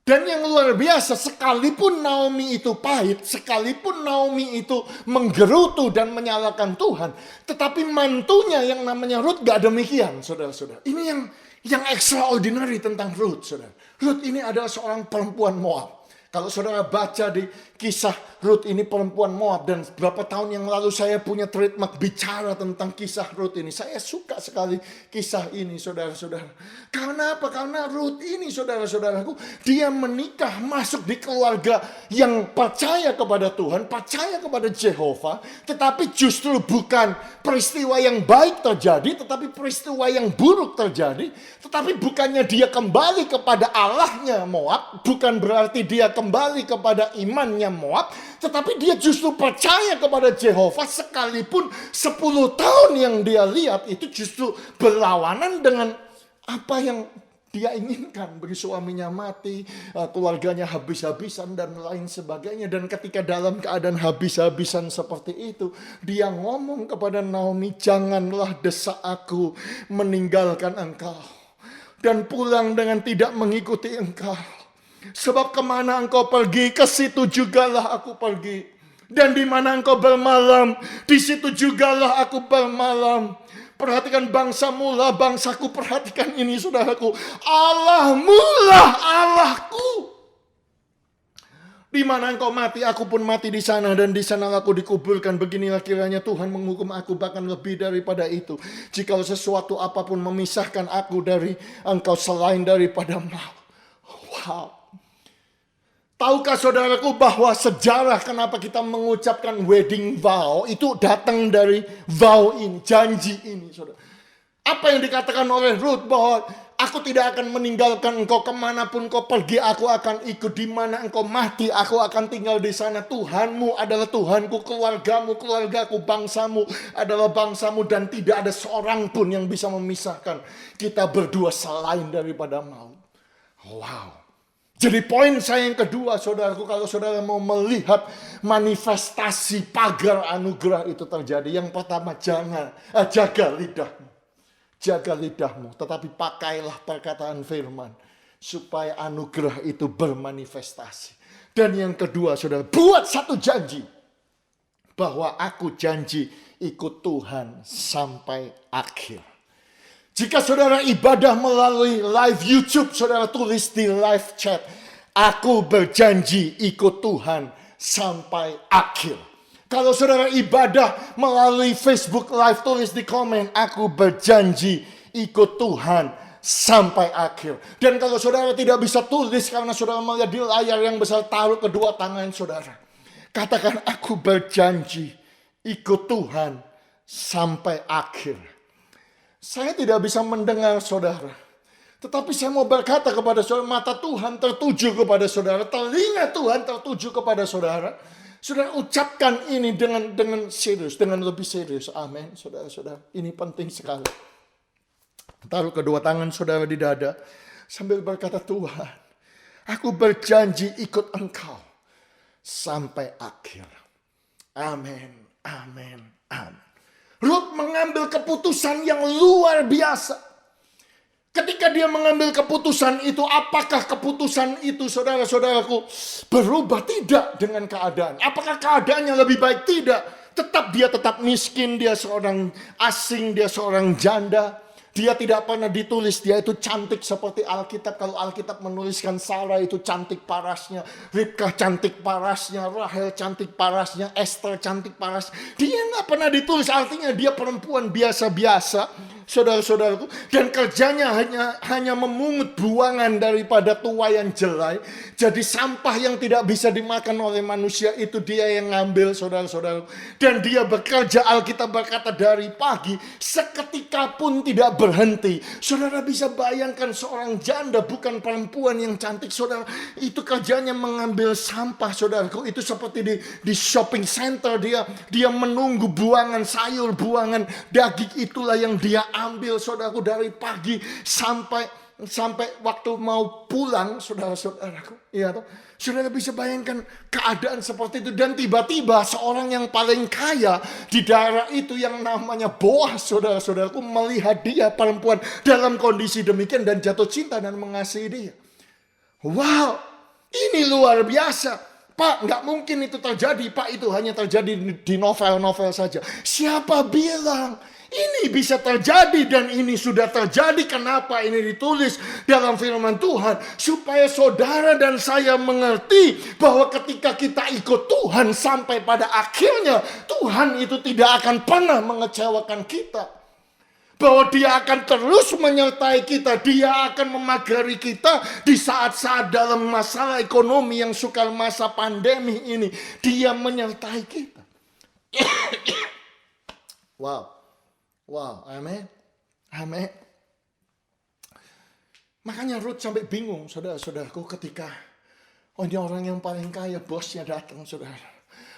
Speaker 3: Dan yang luar biasa, sekalipun Naomi itu pahit, sekalipun Naomi itu menggerutu dan menyalahkan Tuhan, tetapi mantunya yang namanya Ruth gak demikian, saudara-saudara. Ini yang extraordinary tentang Ruth, saudara. Ruth ini adalah seorang perempuan Moab. Kalau saudara baca di kisah Ruth ini perempuan Moab, dan beberapa tahun yang lalu saya punya trademark bicara tentang kisah Ruth ini. Saya suka sekali kisah ini saudara-saudara. Karena apa? Karena Ruth ini saudara-saudaraku, dia menikah masuk di keluarga yang percaya kepada Tuhan, percaya kepada Jehovah. Tetapi justru bukan peristiwa yang baik terjadi, tetapi peristiwa yang buruk terjadi. Tetapi bukannya dia kembali kepada Allahnya Moab, bukan berarti dia kembali kepada imannya Moab, tetapi dia justru percaya kepada Jehovah sekalipun 10 tahun yang dia lihat itu justru berlawanan dengan apa yang dia inginkan. Bagi suaminya mati, keluarganya habis-habisan dan lain sebagainya. Dan ketika dalam keadaan habis-habisan seperti itu, dia ngomong kepada Naomi, janganlah desak aku meninggalkan engkau dan pulang dengan tidak mengikuti engkau. Sebab kemana engkau pergi, ke situ jugalah aku pergi. Dan di mana engkau bermalam, di situ jugalah aku bermalam. Perhatikan bangsamu lah bangsaku, perhatikan ini saudaraku. Allahmu lah Allahku. Di mana engkau mati, aku pun mati di sana, dan di sana aku dikuburkan. Beginilah kiranya Tuhan menghukum aku, bahkan lebih daripada itu. Jika sesuatu apapun memisahkan aku dari engkau selain daripada maut. Wow. Tahukah saudaraku bahwa sejarah kenapa kita mengucapkan wedding vow itu datang dari vow ini, janji ini, saudara. Apa yang dikatakan oleh Ruth bahwa aku tidak akan meninggalkan engkau kemanapun kau pergi. Aku akan ikut di mana engkau mati. Aku akan tinggal di sana. Tuhanmu adalah Tuhanku, keluargamu, keluargaku, bangsamu adalah bangsamu. Dan tidak ada seorang pun yang bisa memisahkan kita berdua selain daripada maut. Wow. Jadi poin saya yang kedua, saudaraku, kalau saudara mau melihat manifestasi pagar anugerah itu terjadi. Yang pertama, jaga lidahmu. Jaga lidahmu, tetapi pakailah perkataan firman supaya anugerah itu bermanifestasi. Dan yang kedua, saudara, buat satu janji bahwa aku janji ikut Tuhan sampai akhir. Jika saudara ibadah melalui live YouTube, saudara tulis di live chat, aku berjanji ikut Tuhan sampai akhir. Kalau saudara ibadah melalui Facebook live, tulis di komen, aku berjanji ikut Tuhan sampai akhir. Dan kalau saudara tidak bisa tulis karena saudara melihat di layar yang besar, taruh kedua tangan saudara. Katakan, aku berjanji ikut Tuhan sampai akhir. Saya tidak bisa mendengar saudara. Tetapi saya mau berkata kepada saudara, mata Tuhan tertuju kepada saudara. Telinga Tuhan tertuju kepada saudara. Saudara ucapkan ini dengan serius, dengan lebih serius. Amin, saudara-saudara. Ini penting sekali. Taruh kedua tangan saudara di dada. Sambil berkata, Tuhan, aku berjanji ikut Engkau sampai akhir. Amin, amin, amin. Rut mengambil keputusan yang luar biasa. Ketika dia mengambil keputusan itu, apakah keputusan itu, saudara-saudaraku, berubah? Tidak dengan keadaan. Apakah keadaannya lebih baik? Tidak. Dia tetap miskin, dia seorang asing, dia seorang janda. Dia tidak pernah ditulis dia itu cantik seperti Alkitab. Kalau Alkitab menuliskan Sarah itu cantik parasnya, Ribkah cantik parasnya, Rahel cantik parasnya, Esther cantik paras. Dia nggak pernah ditulis, artinya dia perempuan biasa-biasa, saudara-saudaraku. Dan kerjanya hanya memungut buangan daripada tuayan jelai. Jadi sampah yang tidak bisa dimakan oleh manusia itu dia yang ngambil, saudara-saudaraku. Dan dia bekerja, Alkitab berkata, dari pagi seketika pun tidak berhenti. Saudara bisa bayangkan seorang janda, bukan perempuan yang cantik, saudara. Itu kerjanya mengambil sampah, saudaraku. Itu seperti di shopping center, dia menunggu buangan sayur, buangan daging, itulah yang dia ambil, saudaraku, dari pagi sampai waktu mau pulang, saudara-saudaraku. Iya toh? Saudara bisa bayangkan keadaan seperti itu. Dan tiba-tiba seorang yang paling kaya di daerah itu yang namanya Boaz, saudara-saudaraku, melihat dia perempuan dalam kondisi demikian dan jatuh cinta dan mengasihi dia. Wow, ini luar biasa. Pak, nggak mungkin itu terjadi. Pak, itu hanya terjadi di novel-novel saja. Siapa bilang ini bisa terjadi? Dan ini sudah terjadi. Kenapa ini ditulis dalam firman Tuhan? Supaya saudara dan saya mengerti bahwa ketika kita ikut Tuhan sampai pada akhirnya, Tuhan itu tidak akan pernah mengecewakan kita. Bahwa dia akan terus menyertai kita. Dia akan memagari kita di saat-saat dalam masalah ekonomi yang sukar, masa pandemi ini. Dia menyertai kita. Wow, amin. Amin. Makanya Ruth sampai bingung, saudara-saudaraku, ketika ini orang yang paling kaya, bosnya datang, saudara.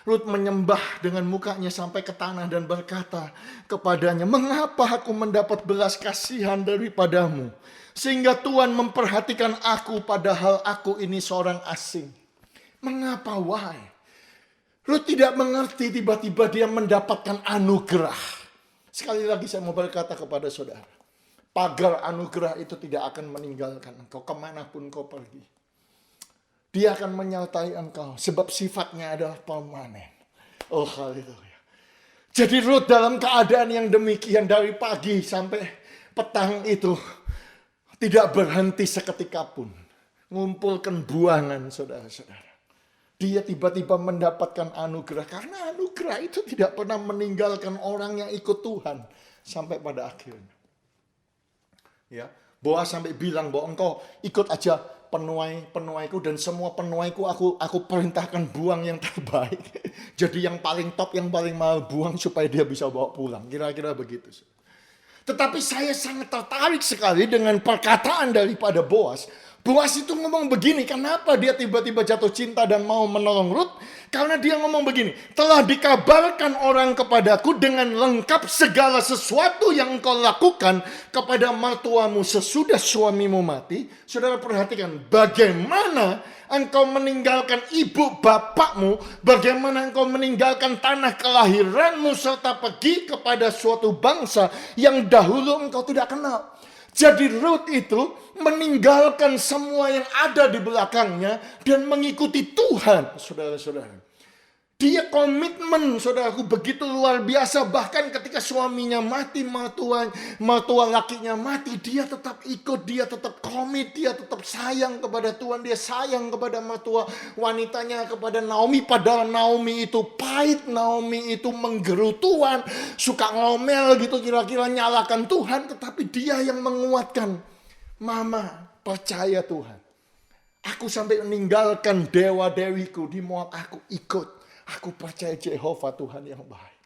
Speaker 3: Ruth menyembah dengan mukanya sampai ke tanah dan berkata kepadanya, mengapa aku mendapat belas kasihan daripadamu, sehingga Tuhan memperhatikan aku padahal aku ini seorang asing? Mengapa? Why? Ruth tidak mengerti, tiba-tiba dia mendapatkan anugerah. Sekali lagi saya mau berkata kepada saudara, pagar anugerah itu tidak akan meninggalkan engkau kemanapun kau pergi. Dia akan menyertai engkau sebab sifatnya adalah permanen. Oh haleluya. Jadi Ruth dalam keadaan yang demikian dari pagi sampai petang itu tidak berhenti seketika pun. Ngumpulkan buangan, saudara-saudara. Dia tiba-tiba mendapatkan anugerah. Karena anugerah itu tidak pernah meninggalkan orang yang ikut Tuhan sampai pada akhirnya. Ya, Boaz sampai bilang bahwa engkau ikut aja penuaiku dan semua penuaiku aku perintahkan buang yang terbaik. Jadi yang paling top, yang paling mahal buang supaya dia bisa bawa pulang. Kira-kira begitu. Tetapi saya sangat tertarik sekali dengan perkataan daripada Boas. Boas itu ngomong begini, kenapa dia tiba-tiba jatuh cinta dan mau menolong Rut? Karena dia ngomong begini, telah dikabarkan orang kepadaku dengan lengkap segala sesuatu yang engkau lakukan kepada mertuamu sesudah suamimu mati. Saudara perhatikan bagaimana engkau meninggalkan ibu bapakmu, bagaimana engkau meninggalkan tanah kelahiranmu serta pergi kepada suatu bangsa yang dahulu engkau tidak kenal. Jadi Rut itu meninggalkan semua yang ada di belakangnya dan mengikuti Tuhan, saudara-saudara. Dia komitmen, saudaraku, begitu luar biasa. Bahkan ketika suaminya mati, mertua lakinya mati, dia tetap ikut, dia tetap komit, dia tetap sayang kepada Tuhan. Dia sayang kepada mertua wanitanya, kepada Naomi. Padahal Naomi itu pahit, Naomi itu menggerutuan, suka ngomel gitu, kira-kira nyalakan Tuhan. Tetapi dia yang menguatkan, Mama percaya Tuhan. Aku sampai meninggalkan dewa-dewiku di Moab, aku ikut. Aku percaya Jehovah Tuhan yang baik.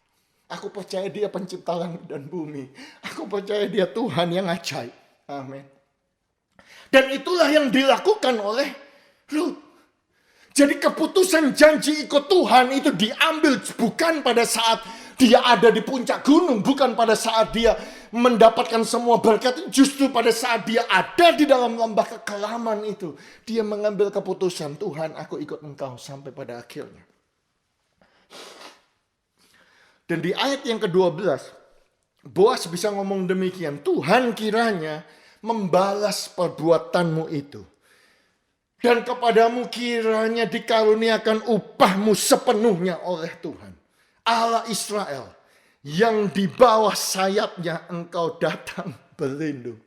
Speaker 3: Aku percaya dia pencipta langit dan bumi. Aku percaya dia Tuhan yang ajaib. Amin. Dan itulah yang dilakukan oleh Rut. Jadi keputusan janji ikut Tuhan itu diambil bukan pada saat dia ada di puncak gunung. Bukan pada saat dia mendapatkan semua berkat. Justru pada saat dia ada di dalam lembah kekelaman itu. Dia mengambil keputusan, Tuhan aku ikut engkau sampai pada akhirnya. Dan di ayat yang ke-12, Boas bisa ngomong demikian. Tuhan kiranya membalas perbuatanmu itu. Dan kepadamu kiranya dikaruniakan upahmu sepenuhnya oleh Tuhan. Allah Israel, yang di bawah sayapnya engkau datang berlindung.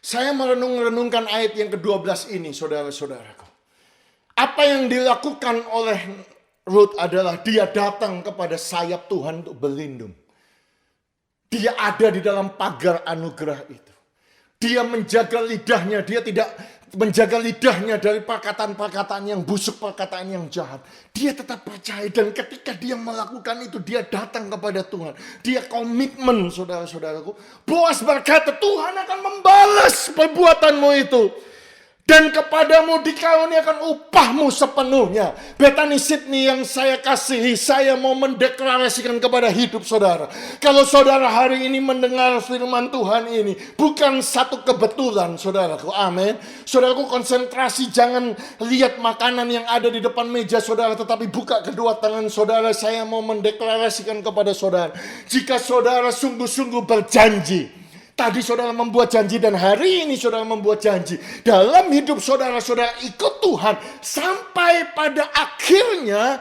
Speaker 3: Saya merenung-renungkan ayat yang ke-12 ini, saudara-saudaraku. Apa yang dilakukan oleh Rut adalah dia datang kepada sayap Tuhan untuk berlindung. Dia ada di dalam pagar anugerah itu. Dia menjaga lidahnya, dia tidak menjaga lidahnya dari perkataan-perkataan yang busuk, perkataan yang jahat. Dia tetap percaya dan ketika dia melakukan itu, dia datang kepada Tuhan. Dia komitmen, saudara-saudaraku. Boas berkata, Tuhan akan membalas perbuatanmu itu. Dan kepadamu dikaruniakan upahmu sepenuhnya. Bethany Sydney yang saya kasihi, saya mau mendeklarasikan kepada hidup saudara. Kalau saudara hari ini mendengar firman Tuhan ini, bukan satu kebetulan saudaraku, amin. Saudaraku konsentrasi, jangan lihat makanan yang ada di depan meja saudara, tetapi buka kedua tangan saudara. Saya mau mendeklarasikan kepada saudara. Jika saudara sungguh-sungguh berjanji, tadi saudara membuat janji dan hari ini saudara membuat janji. Dalam hidup saudara-saudara ikut Tuhan sampai pada akhirnya.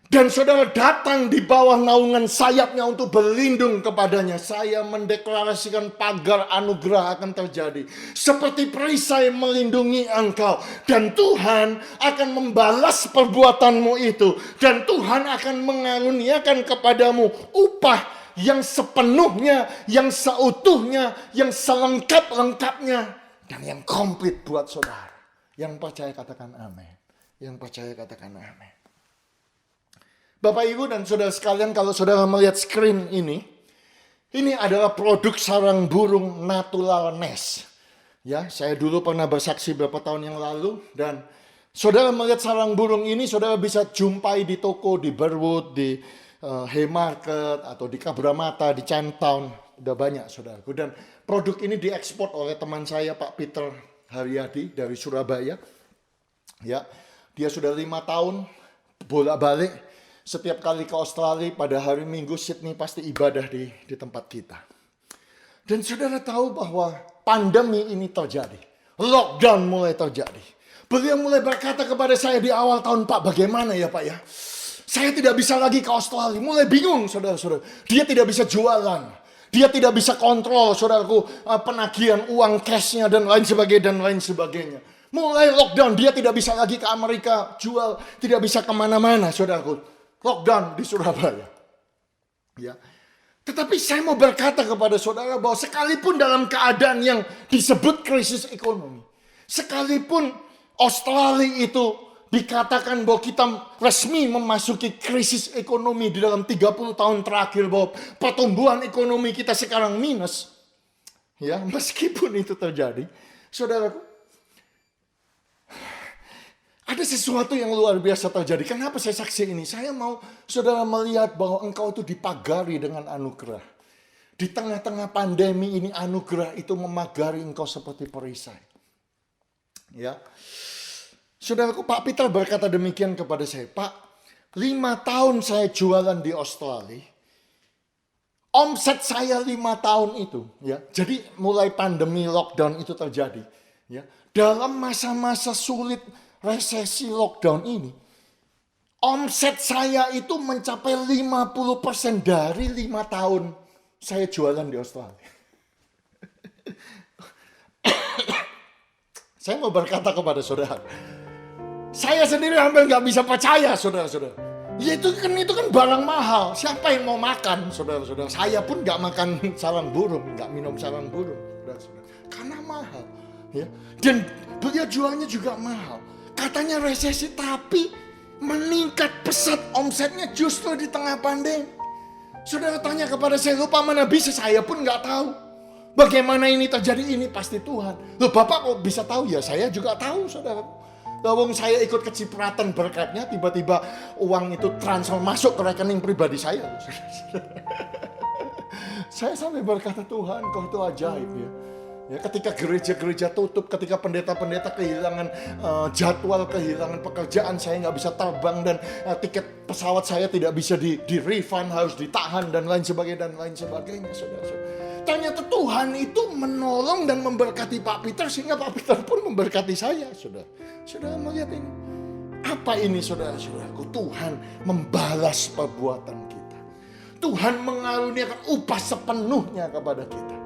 Speaker 3: Dan saudara datang di bawah naungan sayapnya untuk berlindung kepadanya. Saya mendeklarasikan pagar anugerah akan terjadi. Seperti perisai melindungi engkau. Dan Tuhan akan membalas perbuatanmu itu. Dan Tuhan akan mengaruniakan kepadamu upah yang sepenuhnya, yang seutuhnya, yang selengkap-lengkapnya, dan yang komplit buat saudara. Yang percaya katakan amin. Yang percaya katakan amin. Bapak Ibu dan saudara sekalian, kalau saudara melihat screen ini adalah produk sarang burung natural nest. Ya, saya dulu pernah bersaksi beberapa tahun yang lalu dan saudara melihat sarang burung ini, saudara bisa jumpai di toko, di Burwood, di Haymarket atau di Kabramata, di Chinatown, udah banyak saudaraku. Dan produk ini diekspor oleh teman saya Pak Peter Haryadi dari Surabaya. Ya, dia sudah 5 tahun bolak-balik setiap kali ke Australia pada hari Minggu Sydney pasti ibadah di tempat kita. Dan saudara tahu bahwa pandemi ini terjadi, lockdown mulai terjadi. Beliau mulai berkata kepada saya di awal tahun, Pak, bagaimana ya Pak ya? Saya tidak bisa lagi ke Australia. Mulai bingung saudara-saudara. Dia tidak bisa jualan. Dia tidak bisa kontrol saudaraku penagihan uang cashnya dan lain sebagainya. Mulai lockdown. Dia tidak bisa lagi ke Amerika jual. Tidak bisa kemana-mana saudaraku. Lockdown di Surabaya. Ya. Tetapi saya mau berkata kepada saudara bahwa sekalipun dalam keadaan yang disebut krisis ekonomi. Sekalipun Australia itu Dikatakan bahwa kita resmi memasuki krisis ekonomi di dalam 30 tahun terakhir, bahwa pertumbuhan ekonomi kita sekarang minus. Ya, meskipun itu terjadi, saudaraku, ada sesuatu yang luar biasa terjadi. Kenapa saya saksi ini? Saya mau saudara melihat bahwa engkau itu dipagari dengan anugerah. Di tengah-tengah pandemi ini, anugerah itu memagari engkau seperti perisai. Ya, saudaraku, Pak Peter berkata demikian kepada saya, Pak, 5 tahun saya jualan di Australia, omset saya 5 tahun itu, ya. Jadi mulai pandemi lockdown itu terjadi, ya. Dalam masa-masa sulit resesi lockdown ini, omset saya itu mencapai 50% dari 5 tahun saya jualan di Australia. Saya mau berkata kepada saudara, saya sendiri hampir nggak bisa percaya, saudara-saudara. Ya itu kan barang mahal. Siapa yang mau makan, saudara-saudara? Saya pun nggak makan sarang burung, nggak minum sarang burung, saudara-saudara. Karena mahal, ya. Dan beliau jualnya juga mahal. Katanya resesi, tapi meningkat pesat omsetnya justru di tengah pandemi. Saudara tanya kepada saya, lupa mana bisa, saya pun nggak tahu. Bagaimana ini terjadi, ini pasti Tuhan. Loh, Bapak kok bisa tahu? Ya saya juga tahu, saudara. Lawang saya ikut kecipratan berkatnya, tiba-tiba uang itu transfer masuk ke rekening pribadi saya. Saya sampai berkata, Tuhan, kau itu ajaib ya. Ya, ketika gereja-gereja tutup, ketika pendeta-pendeta kehilangan jadwal, kehilangan pekerjaan, saya nggak bisa terbang, dan tiket pesawat saya tidak bisa di-refund, harus ditahan, dan lain sebagainya, saudara-saudara. Ternyata Tuhan itu menolong dan memberkati Pak Peter, sehingga Pak Peter pun memberkati saya, saudara. Saudara melihat ini. Apa ini, saudara-saudaraku? Tuhan membalas perbuatan kita. Tuhan mengaruniakan upah sepenuhnya kepada kita.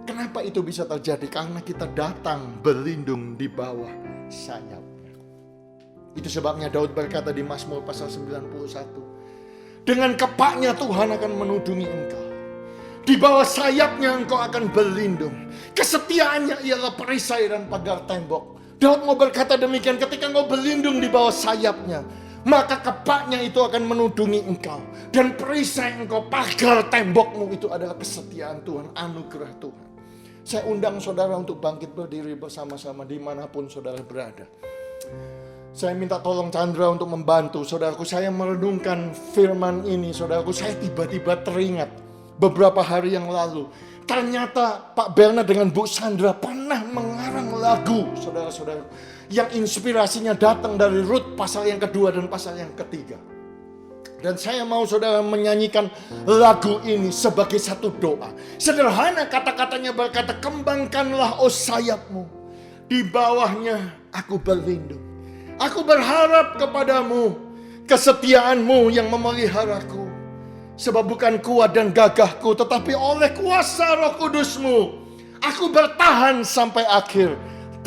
Speaker 3: Kenapa itu bisa terjadi? Karena kita datang berlindung di bawah sayapnya. Itu sebabnya Daud berkata di Mazmur pasal 91. Dengan kepaknya Tuhan akan menudungi engkau. Di bawah sayapnya engkau akan berlindung. Kesetiaannya ialah perisai dan pagar tembok. Daud mau berkata demikian, ketika engkau berlindung di bawah sayapnya, maka kepaknya itu akan menudungi engkau. Dan perisai engkau, pagar tembokmu itu adalah kesetiaan Tuhan, anugerah Tuhan. Saya undang saudara untuk bangkit berdiri bersama-sama dimanapun saudara berada. Saya minta tolong Chandra untuk membantu saudaraku. Saya merenungkan firman ini, saudaraku. Saya tiba-tiba teringat beberapa hari yang lalu, ternyata Pak Bernard dengan Bu Sandra pernah mengarang lagu, saudara-saudara, yang inspirasinya datang dari Rut pasal yang kedua dan pasal yang ketiga. Dan saya mau saudara menyanyikan lagu ini sebagai satu doa. Sederhana kata-katanya berkata, kembangkanlah sayapmu, di bawahnya aku berlindung. Aku berharap kepadamu, kesetiaanmu yang memeliharaku. Sebab bukan kuat dan gagahku, tetapi oleh kuasa Roh Kudus-Mu, aku bertahan sampai akhir,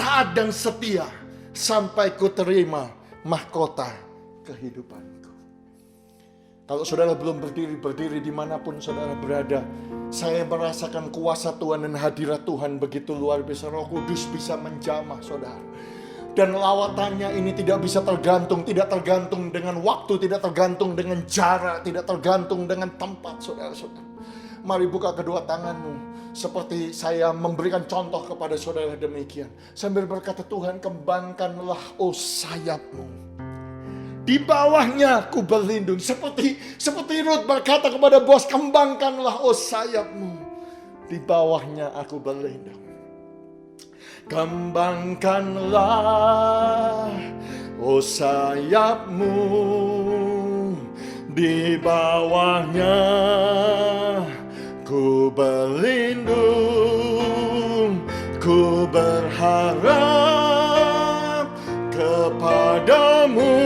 Speaker 3: taat dan setia, sampai ku terima mahkota kehidupanku. Kalau saudara belum berdiri dimanapun saudara berada, saya merasakan kuasa Tuhan dan hadirat Tuhan begitu luar biasa. Roh Kudus bisa menjamah saudara. Dan lawatannya ini tidak bisa tergantung, tidak tergantung dengan waktu, tidak tergantung dengan jarak, tidak tergantung dengan tempat, saudara-saudara. Mari buka kedua tanganmu, seperti saya memberikan contoh kepada saudara demikian. Sambil berkata, Tuhan, kembangkanlah sayapmu. Di bawahnya aku berlindung. Seperti Rut berkata kepada bos, kembangkanlah sayapmu. Di bawahnya aku berlindung. Kembangkanlah sayapmu, di bawahnya ku berlindung, ku berharap kepadamu,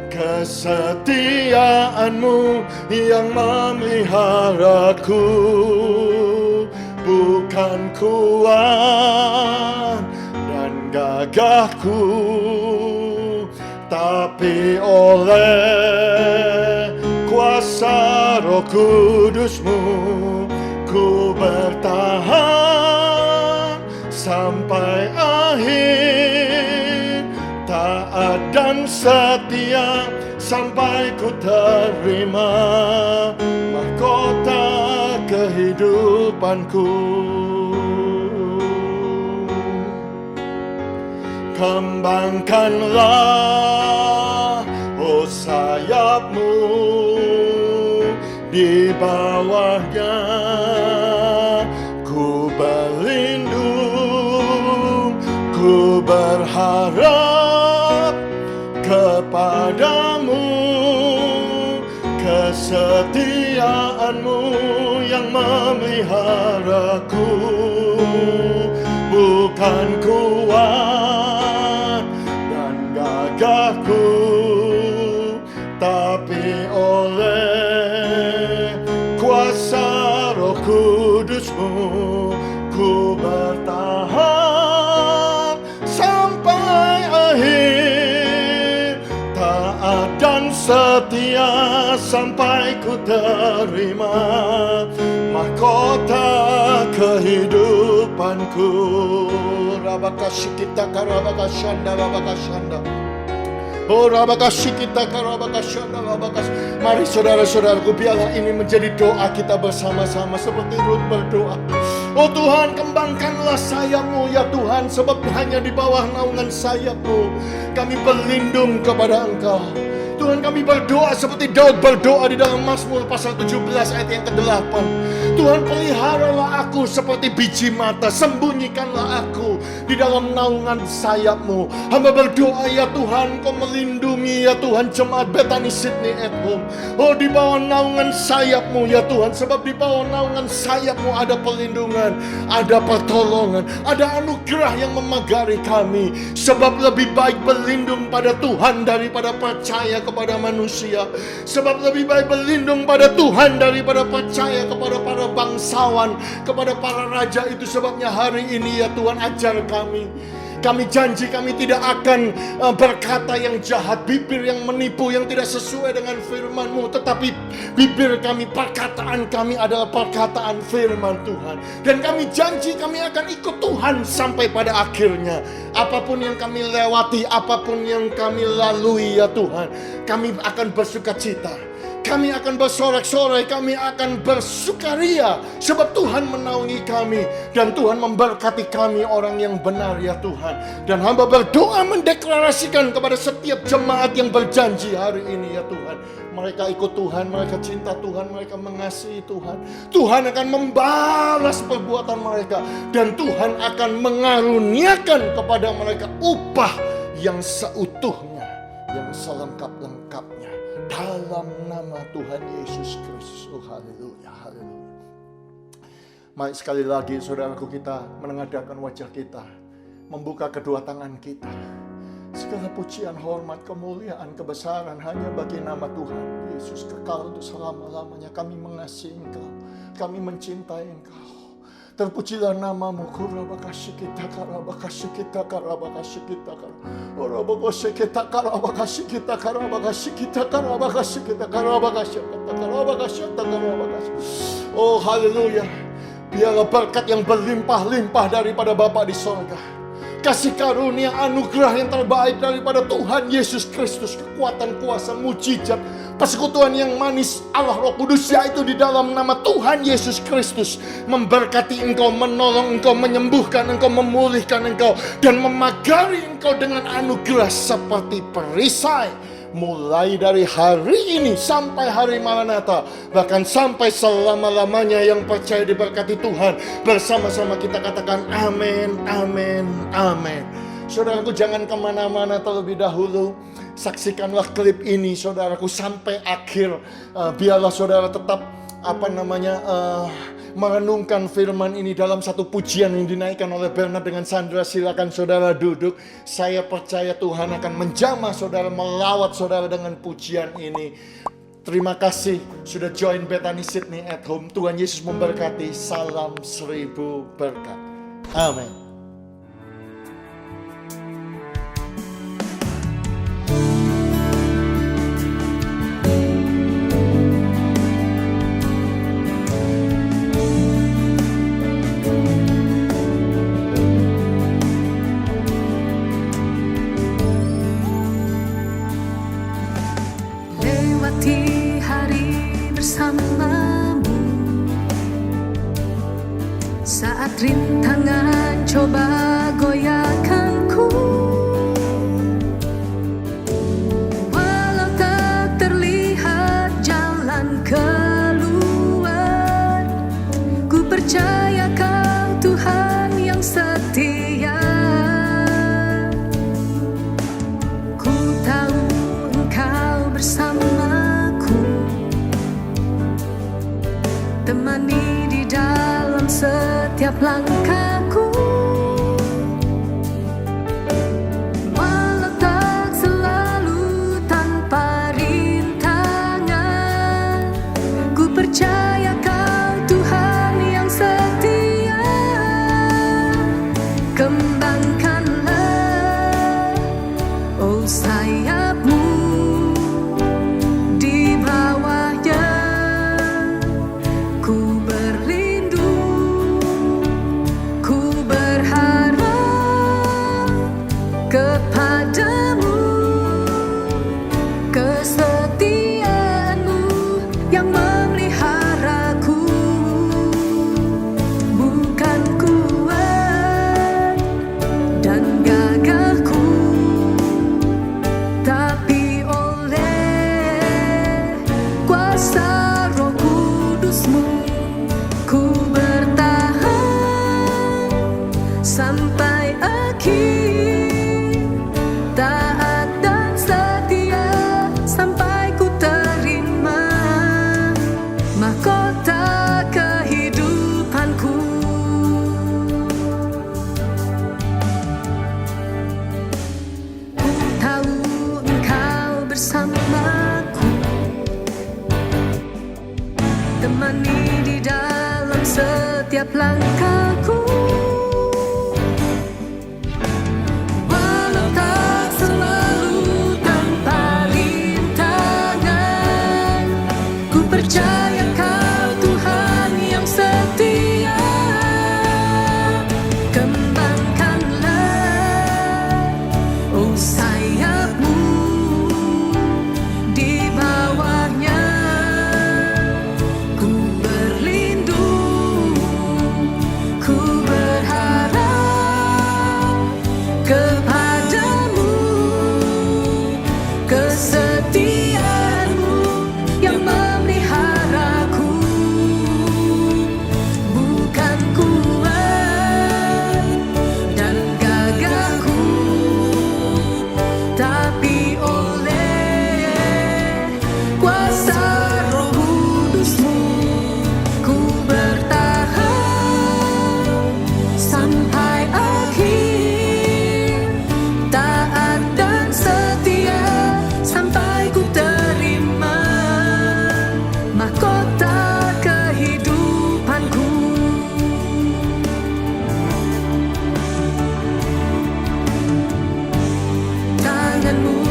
Speaker 3: kesetiaanmu yang memeliharaku. Bukan kuat dan gagahku, tapi oleh kuasa Roh Kudus-Mu, ku bertahan sampai akhir, tak taat dan setia sampai ku terima mahkota kehidupanku. Kembangkanlah, oh sayapmu, di bawahnya ku berlindung, ku berharap kepadamu, kesetiaanmu yang memeliharaku. Bukan kuat dan gagahku, tapi oleh kuasa Roh Kudus-Mu ku bertahan sampai akhir, taat dan setia sampai ku terima mahkota kehidupanku. Rabakasikita karabakashanda rabakashanda. Oh rabakasikita karabakashanda rabakas. Mari saudara-saudaraku, biarlah ini menjadi doa kita bersama-sama seperti Rut berdoa. Oh Tuhan, kembangkanlah sayap-Mu ya Tuhan, sebab hanya di bawah naungan sayap-Mu kami berlindung kepada Engkau. Tuhan, kami berdoa seperti Daud berdoa di dalam Mazmur pasal 17 ayat yang ke-8. Tuhan, peliharalah aku seperti biji mata, sembunyikanlah aku di dalam naungan sayap-Mu. Hamba berdoa ya Tuhan, Kau melindungi ya Tuhan jemaat Bethany Sydney at Home. Oh, di bawah naungan sayap-Mu ya Tuhan, sebab di bawah naungan sayap-Mu ada perlindungan, ada pertolongan, ada anugerah yang memagari kami. Sebab lebih baik berlindung pada Tuhan daripada percaya kepada manusia. Sebab lebih baik berlindung pada Tuhan daripada percaya kepada para bangsawan, kepada para raja. Itu sebabnya hari ini ya Tuhan, ajar kami. Kami janji kami tidak akan berkata yang jahat, bibir yang menipu, yang tidak sesuai dengan firman-Mu. Tetapi bibir kami, perkataan kami adalah perkataan firman Tuhan. Dan kami janji kami akan ikut Tuhan sampai pada akhirnya. Apapun yang kami lewati, apapun yang kami lalui ya Tuhan, kami akan bersukacita. Kami akan bersorak-sorai, kami akan bersukaria, sebab Tuhan menaungi kami dan Tuhan memberkati kami orang yang benar ya Tuhan. Dan hamba berdoa mendeklarasikan kepada setiap jemaat yang berjanji hari ini ya Tuhan, mereka ikut Tuhan, mereka cinta Tuhan, mereka mengasihi Tuhan. Tuhan akan membalas perbuatan mereka dan Tuhan akan mengaruniakan kepada mereka upah yang seutuhnya, yang selengkap-lengkapnya. Dalam nama Tuhan Yesus Kristus. Oh haleluya, haleluya. Mari sekali lagi saudaraku, kita menengadahkan wajah kita, membuka kedua tangan kita. Segala pujian, hormat, kemuliaan, kebesaran hanya bagi nama Tuhan Yesus kekal untuk selama-lamanya. Kami mengasihi Engkau, kami mencintai Engkau. Terpujilah namamu, kurabakasih kita, karabakasih kita, karabakasih kita, karabakasih kita, karabakasih kita, karabakasih kita, karabakasih kita, karabakasih kita, karabakasih kita, karabakasih. Oh haleluya. Biarlah berkat yang berlimpah-limpah daripada Bapa di sorga, kasih karunia anugerah yang terbaik daripada Tuhan Yesus Kristus, kekuatan, kuasa, mujizat, persekutuan yang manis Allah Roh Kudus, yaitu di dalam nama Tuhan Yesus Kristus, memberkati engkau, menolong engkau, menyembuhkan engkau, memulihkan engkau, dan memagari engkau dengan anugerah seperti perisai, mulai dari hari ini sampai hari Maranatha, bahkan sampai selama-lamanya. Yang percaya diberkati Tuhan, bersama-sama kita katakan amin, amin, amin. Saudaraku, jangan kemana-mana terlebih dahulu. Saksikanlah klip ini saudaraku sampai akhir. Biarlah saudara tetap merenungkan firman ini dalam satu pujian yang dinaikkan oleh Bernard dengan Sandra. Silakan saudara duduk. Saya percaya Tuhan akan menjamah saudara, melawat saudara dengan pujian ini. Terima kasih sudah join Bethany Sydney at Home. Tuhan Yesus memberkati. Salam 1000 berkat. Amin.
Speaker 1: bersamamu saat rintangan coba goyahkanku. Walau tak terlihat jalan keluar, ku percaya Kau Tuhan yang setia. Ku tahu Engkau bersamaku, temani di dalam setiap langkahku. Walau tak selalu tanpa rintangan, ku percaya Kau Tuhan yang setia. Kembangkanlah, oh sayapmu, di bawahnya ku berlindung, ku berharap kepadamu. Kesetiaanmu yang memeliharaku, bukan kuat dan gagahku, tapi oleh kuasa Roh Kudus-Mu ku bertahan sampai akhir, taat dan setia sampai ku terima mahkota kehidupanku. Ku tahu Engkau bersamaku, temani di dalam setiap langkahku. Walau tak selalu tanpa rintangan, ku percaya Kau Tuhan yang setia. Kembangkanlah, oh sayapmu, di bawahnya ku berlindung, ku berharap kepadamu. Kesetiaanmu yang memeliharaku, bukan kuat dan gagahku, tapi oleh kuasa Roh Kudus-Mu ku bertahan sampai akhir, taat dan setia sampai ku terima mahkota kehidupanku. Tanganmu